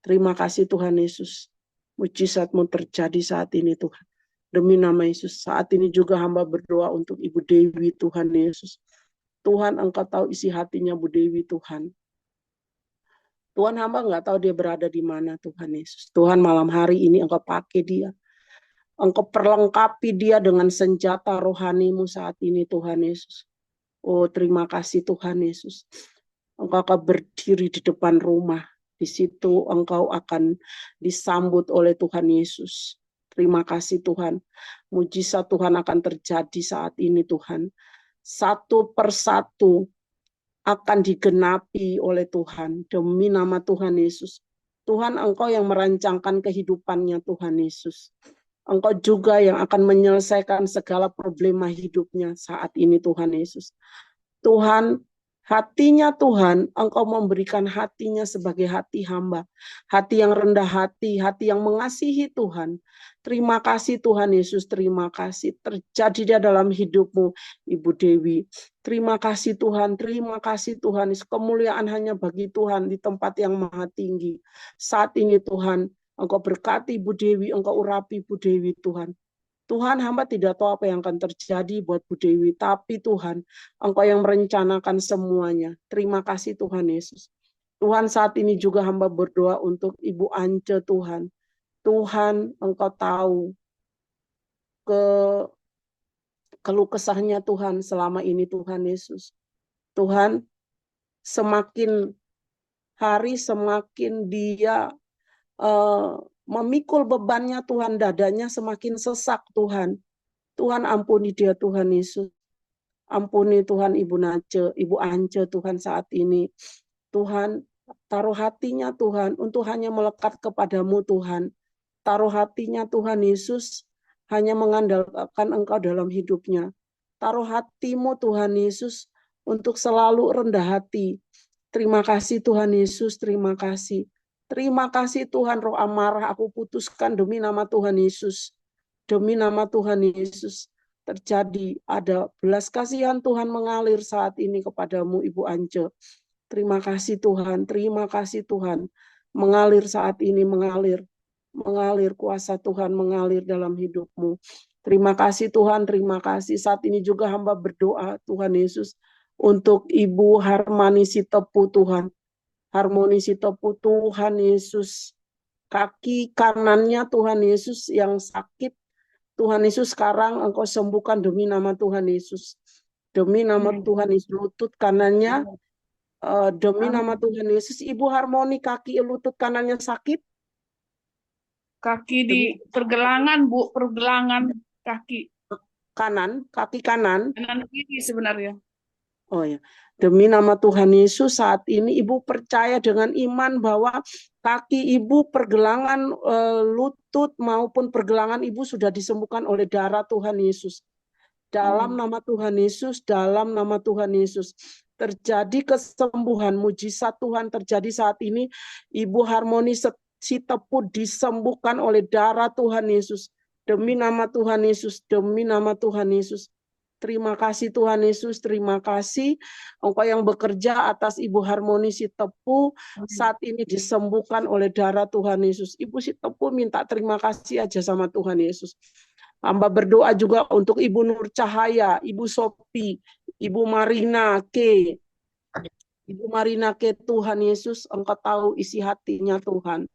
Terima kasih Tuhan Yesus. Mujizat-Mu terjadi saat ini Tuhan. Demi nama Yesus. Saat ini juga hamba berdoa untuk Ibu Dewi Tuhan Yesus. Tuhan, Engkau tahu isi hatinya Bu Dewi, Tuhan. Tuhan, hamba nggak tahu dia berada di mana, Tuhan Yesus. Tuhan, malam hari ini Engkau pakai dia. Engkau perlengkapi dia dengan senjata rohanimu saat ini, Tuhan Yesus. Oh, terima kasih Tuhan Yesus. Engkau akan berdiri di depan rumah. Di situ engkau akan disambut oleh Tuhan Yesus. Terima kasih Tuhan. Mujizat Tuhan akan terjadi saat ini Tuhan. Satu persatu akan digenapi oleh Tuhan. Demi nama Tuhan Yesus. Tuhan, Engkau yang merancangkan kehidupannya Tuhan Yesus. Engkau juga yang akan menyelesaikan segala problema hidupnya saat ini Tuhan Yesus. Tuhan, hatinya Tuhan, Engkau memberikan hatinya sebagai hati hamba. Hati yang rendah hati yang mengasihi Tuhan. Terima kasih Tuhan Yesus, terima kasih. Terjadi di dalam hidupmu, Ibu Dewi. Terima kasih Tuhan, terima kasih Tuhan. Kemuliaan hanya bagi Tuhan di tempat yang maha tinggi. Saat ini Tuhan, Engkau berkati Ibu Dewi, Engkau urapi Ibu Dewi Tuhan. Tuhan, hamba tidak tahu apa yang akan terjadi buat Bu Dewi, tapi Tuhan, Engkau yang merencanakan semuanya. Terima kasih Tuhan Yesus. Tuhan, saat ini juga hamba berdoa untuk Ibu Ance Tuhan. Tuhan, Engkau tahu keluh kesahnya Tuhan selama ini Tuhan Yesus. Tuhan, semakin hari semakin dia memikul bebannya Tuhan, dadanya semakin sesak Tuhan. Tuhan ampuni dia Tuhan Yesus. Ampuni Tuhan Ibu Ance Tuhan saat ini. Tuhan, taruh hatinya Tuhan untuk hanya melekat kepadamu Tuhan. Taruh hatinya Tuhan Yesus hanya mengandalkan Engkau dalam hidupnya. Taruh hatimu Tuhan Yesus untuk selalu rendah hati. Terima kasih Tuhan Yesus, terima kasih. Terima kasih Tuhan, roh amarah aku putuskan demi nama Tuhan Yesus. Demi nama Tuhan Yesus. Terjadi ada belas kasihan Tuhan mengalir saat ini kepadamu Ibu Ance. Terima kasih Tuhan, terima kasih Tuhan. Mengalir saat ini, mengalir kuasa Tuhan mengalir dalam hidupmu. Terima kasih Tuhan, terima kasih. Saat ini juga hamba berdoa Tuhan Yesus untuk Ibu Harmani Sitepu Tuhan. Harmoni Sitepu Tuhan Yesus. Kaki kanannya Tuhan Yesus yang sakit. Tuhan Yesus sekarang Engkau sembuhkan demi nama Tuhan Yesus. Demi nama Tuhan Yesus. Lutut kanannya demi nama Tuhan Yesus. Ibu Harmoni kaki lutut kanannya sakit. Kaki di pergelangan, Bu, pergelangan kaki. Kaki kanan. Kanan kiri sebenarnya. Oh ya, demi nama Tuhan Yesus saat ini Ibu percaya dengan iman bahwa kaki Ibu, pergelangan lutut maupun pergelangan Ibu sudah disembuhkan oleh darah Tuhan Yesus. Dalam nama Tuhan Yesus, dalam nama Tuhan Yesus. Terjadi kesembuhan, mujizat Tuhan terjadi saat ini. Ibu Harmoni Sitepu disembuhkan oleh darah Tuhan Yesus. Demi nama Tuhan Yesus, demi nama Tuhan Yesus. Terima kasih Tuhan Yesus, terima kasih Engkau yang bekerja atas Ibu Harmoni Sitepu saat ini disembuhkan oleh darah Tuhan Yesus. Ibu Sitepu minta terima kasih aja sama Tuhan Yesus. Hamba berdoa juga untuk Ibu Nur Cahaya, Ibu Sophie, Ibu Marina K. Ibu Marina K, Tuhan Yesus, Engkau tahu isi hatinya Tuhan.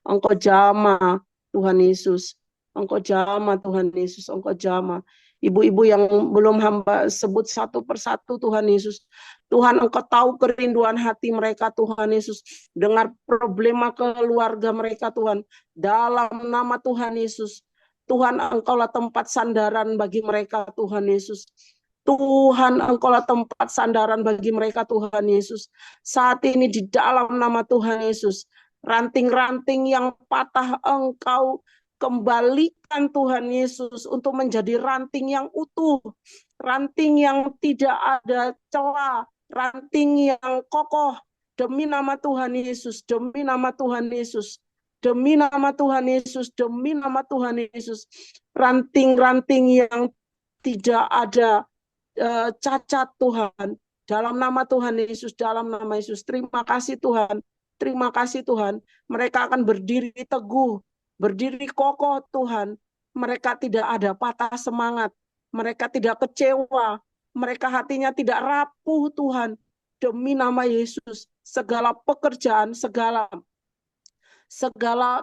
Engkau jamah Tuhan Yesus. Engkau jamah Tuhan Yesus, Engkau jamah. Ibu-ibu yang belum hamba sebut satu persatu Tuhan Yesus. Tuhan, Engkau tahu kerinduan hati mereka Tuhan Yesus. Dengar problema keluarga mereka Tuhan. Dalam nama Tuhan Yesus. Tuhan, Engkaulah tempat sandaran bagi mereka Tuhan Yesus. Tuhan, Engkaulah tempat sandaran bagi mereka Tuhan Yesus. Saat ini di dalam nama Tuhan Yesus. Ranting-ranting yang patah Engkau kembalikan Tuhan Yesus untuk menjadi ranting yang utuh, ranting yang tidak ada celah, ranting yang kokoh demi nama Tuhan Yesus, demi nama Tuhan Yesus, demi nama Tuhan Yesus, demi nama Tuhan Yesus, ranting-ranting yang tidak ada cacat Tuhan, dalam nama Tuhan Yesus, dalam nama Yesus. Terima kasih Tuhan, terima kasih Tuhan. Mereka akan berdiri teguh, berdiri kokoh Tuhan. Mereka tidak ada patah semangat. Mereka tidak kecewa. Mereka hatinya tidak rapuh Tuhan. Demi nama Yesus, segala pekerjaan, segala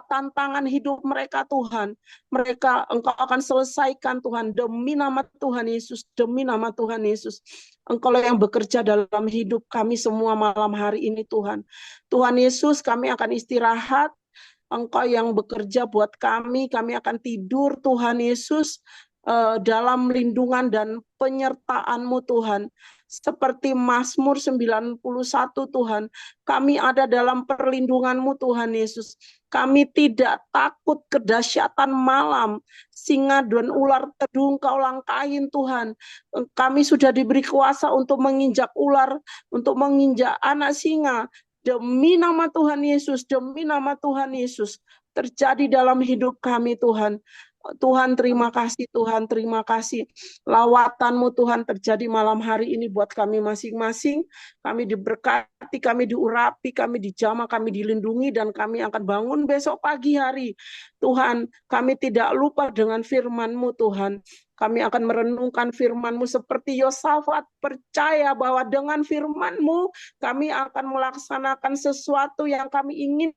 tantangan hidup mereka Tuhan, mereka Engkau akan selesaikan Tuhan, demi nama Tuhan Yesus, demi nama Tuhan Yesus. Engkau yang bekerja dalam hidup kami semua malam hari ini Tuhan. Tuhan Yesus, kami akan istirahat, Engkau yang bekerja buat kami akan tidur Tuhan Yesus, dalam lindungan dan penyertaan-Mu Tuhan. Seperti Mazmur 91 Tuhan, kami ada dalam perlindungan-Mu Tuhan Yesus. Kami tidak takut kedahsyatan malam, singa dan ular tedung Kau langkahin Tuhan. Kami sudah diberi kuasa untuk menginjak ular, untuk menginjak anak singa. Demi nama Tuhan Yesus, demi nama Tuhan Yesus, terjadi dalam hidup kami Tuhan. Tuhan terima kasih, Tuhan terima kasih. Lawatan-Mu Tuhan terjadi malam hari ini buat kami masing-masing. Kami diberkati, kami diurapi, kami dijamah, kami dilindungi, dan kami akan bangun besok pagi hari. Tuhan, kami tidak lupa dengan firman-Mu Tuhan. Kami akan merenungkan firman-Mu seperti Yosafat, percaya bahwa dengan firman-Mu kami akan melaksanakan sesuatu yang kami inginkan.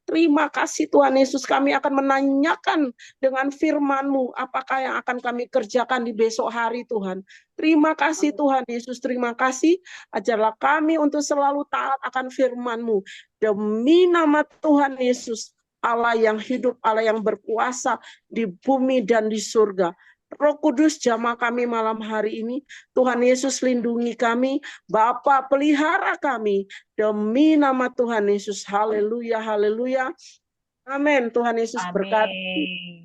Terima kasih Tuhan Yesus, kami akan menanyakan dengan firman-Mu apakah yang akan kami kerjakan di besok hari Tuhan. Terima kasih Tuhan Yesus, terima kasih. Ajarlah kami untuk selalu taat akan firman-Mu. Demi nama Tuhan Yesus, Allah yang hidup, Allah yang berkuasa di bumi dan di surga. Roh Kudus jamah kami malam hari ini. Tuhan Yesus lindungi kami. Bapa pelihara kami. Demi nama Tuhan Yesus. Haleluya, haleluya. Amin. Tuhan Yesus berkati. Amin.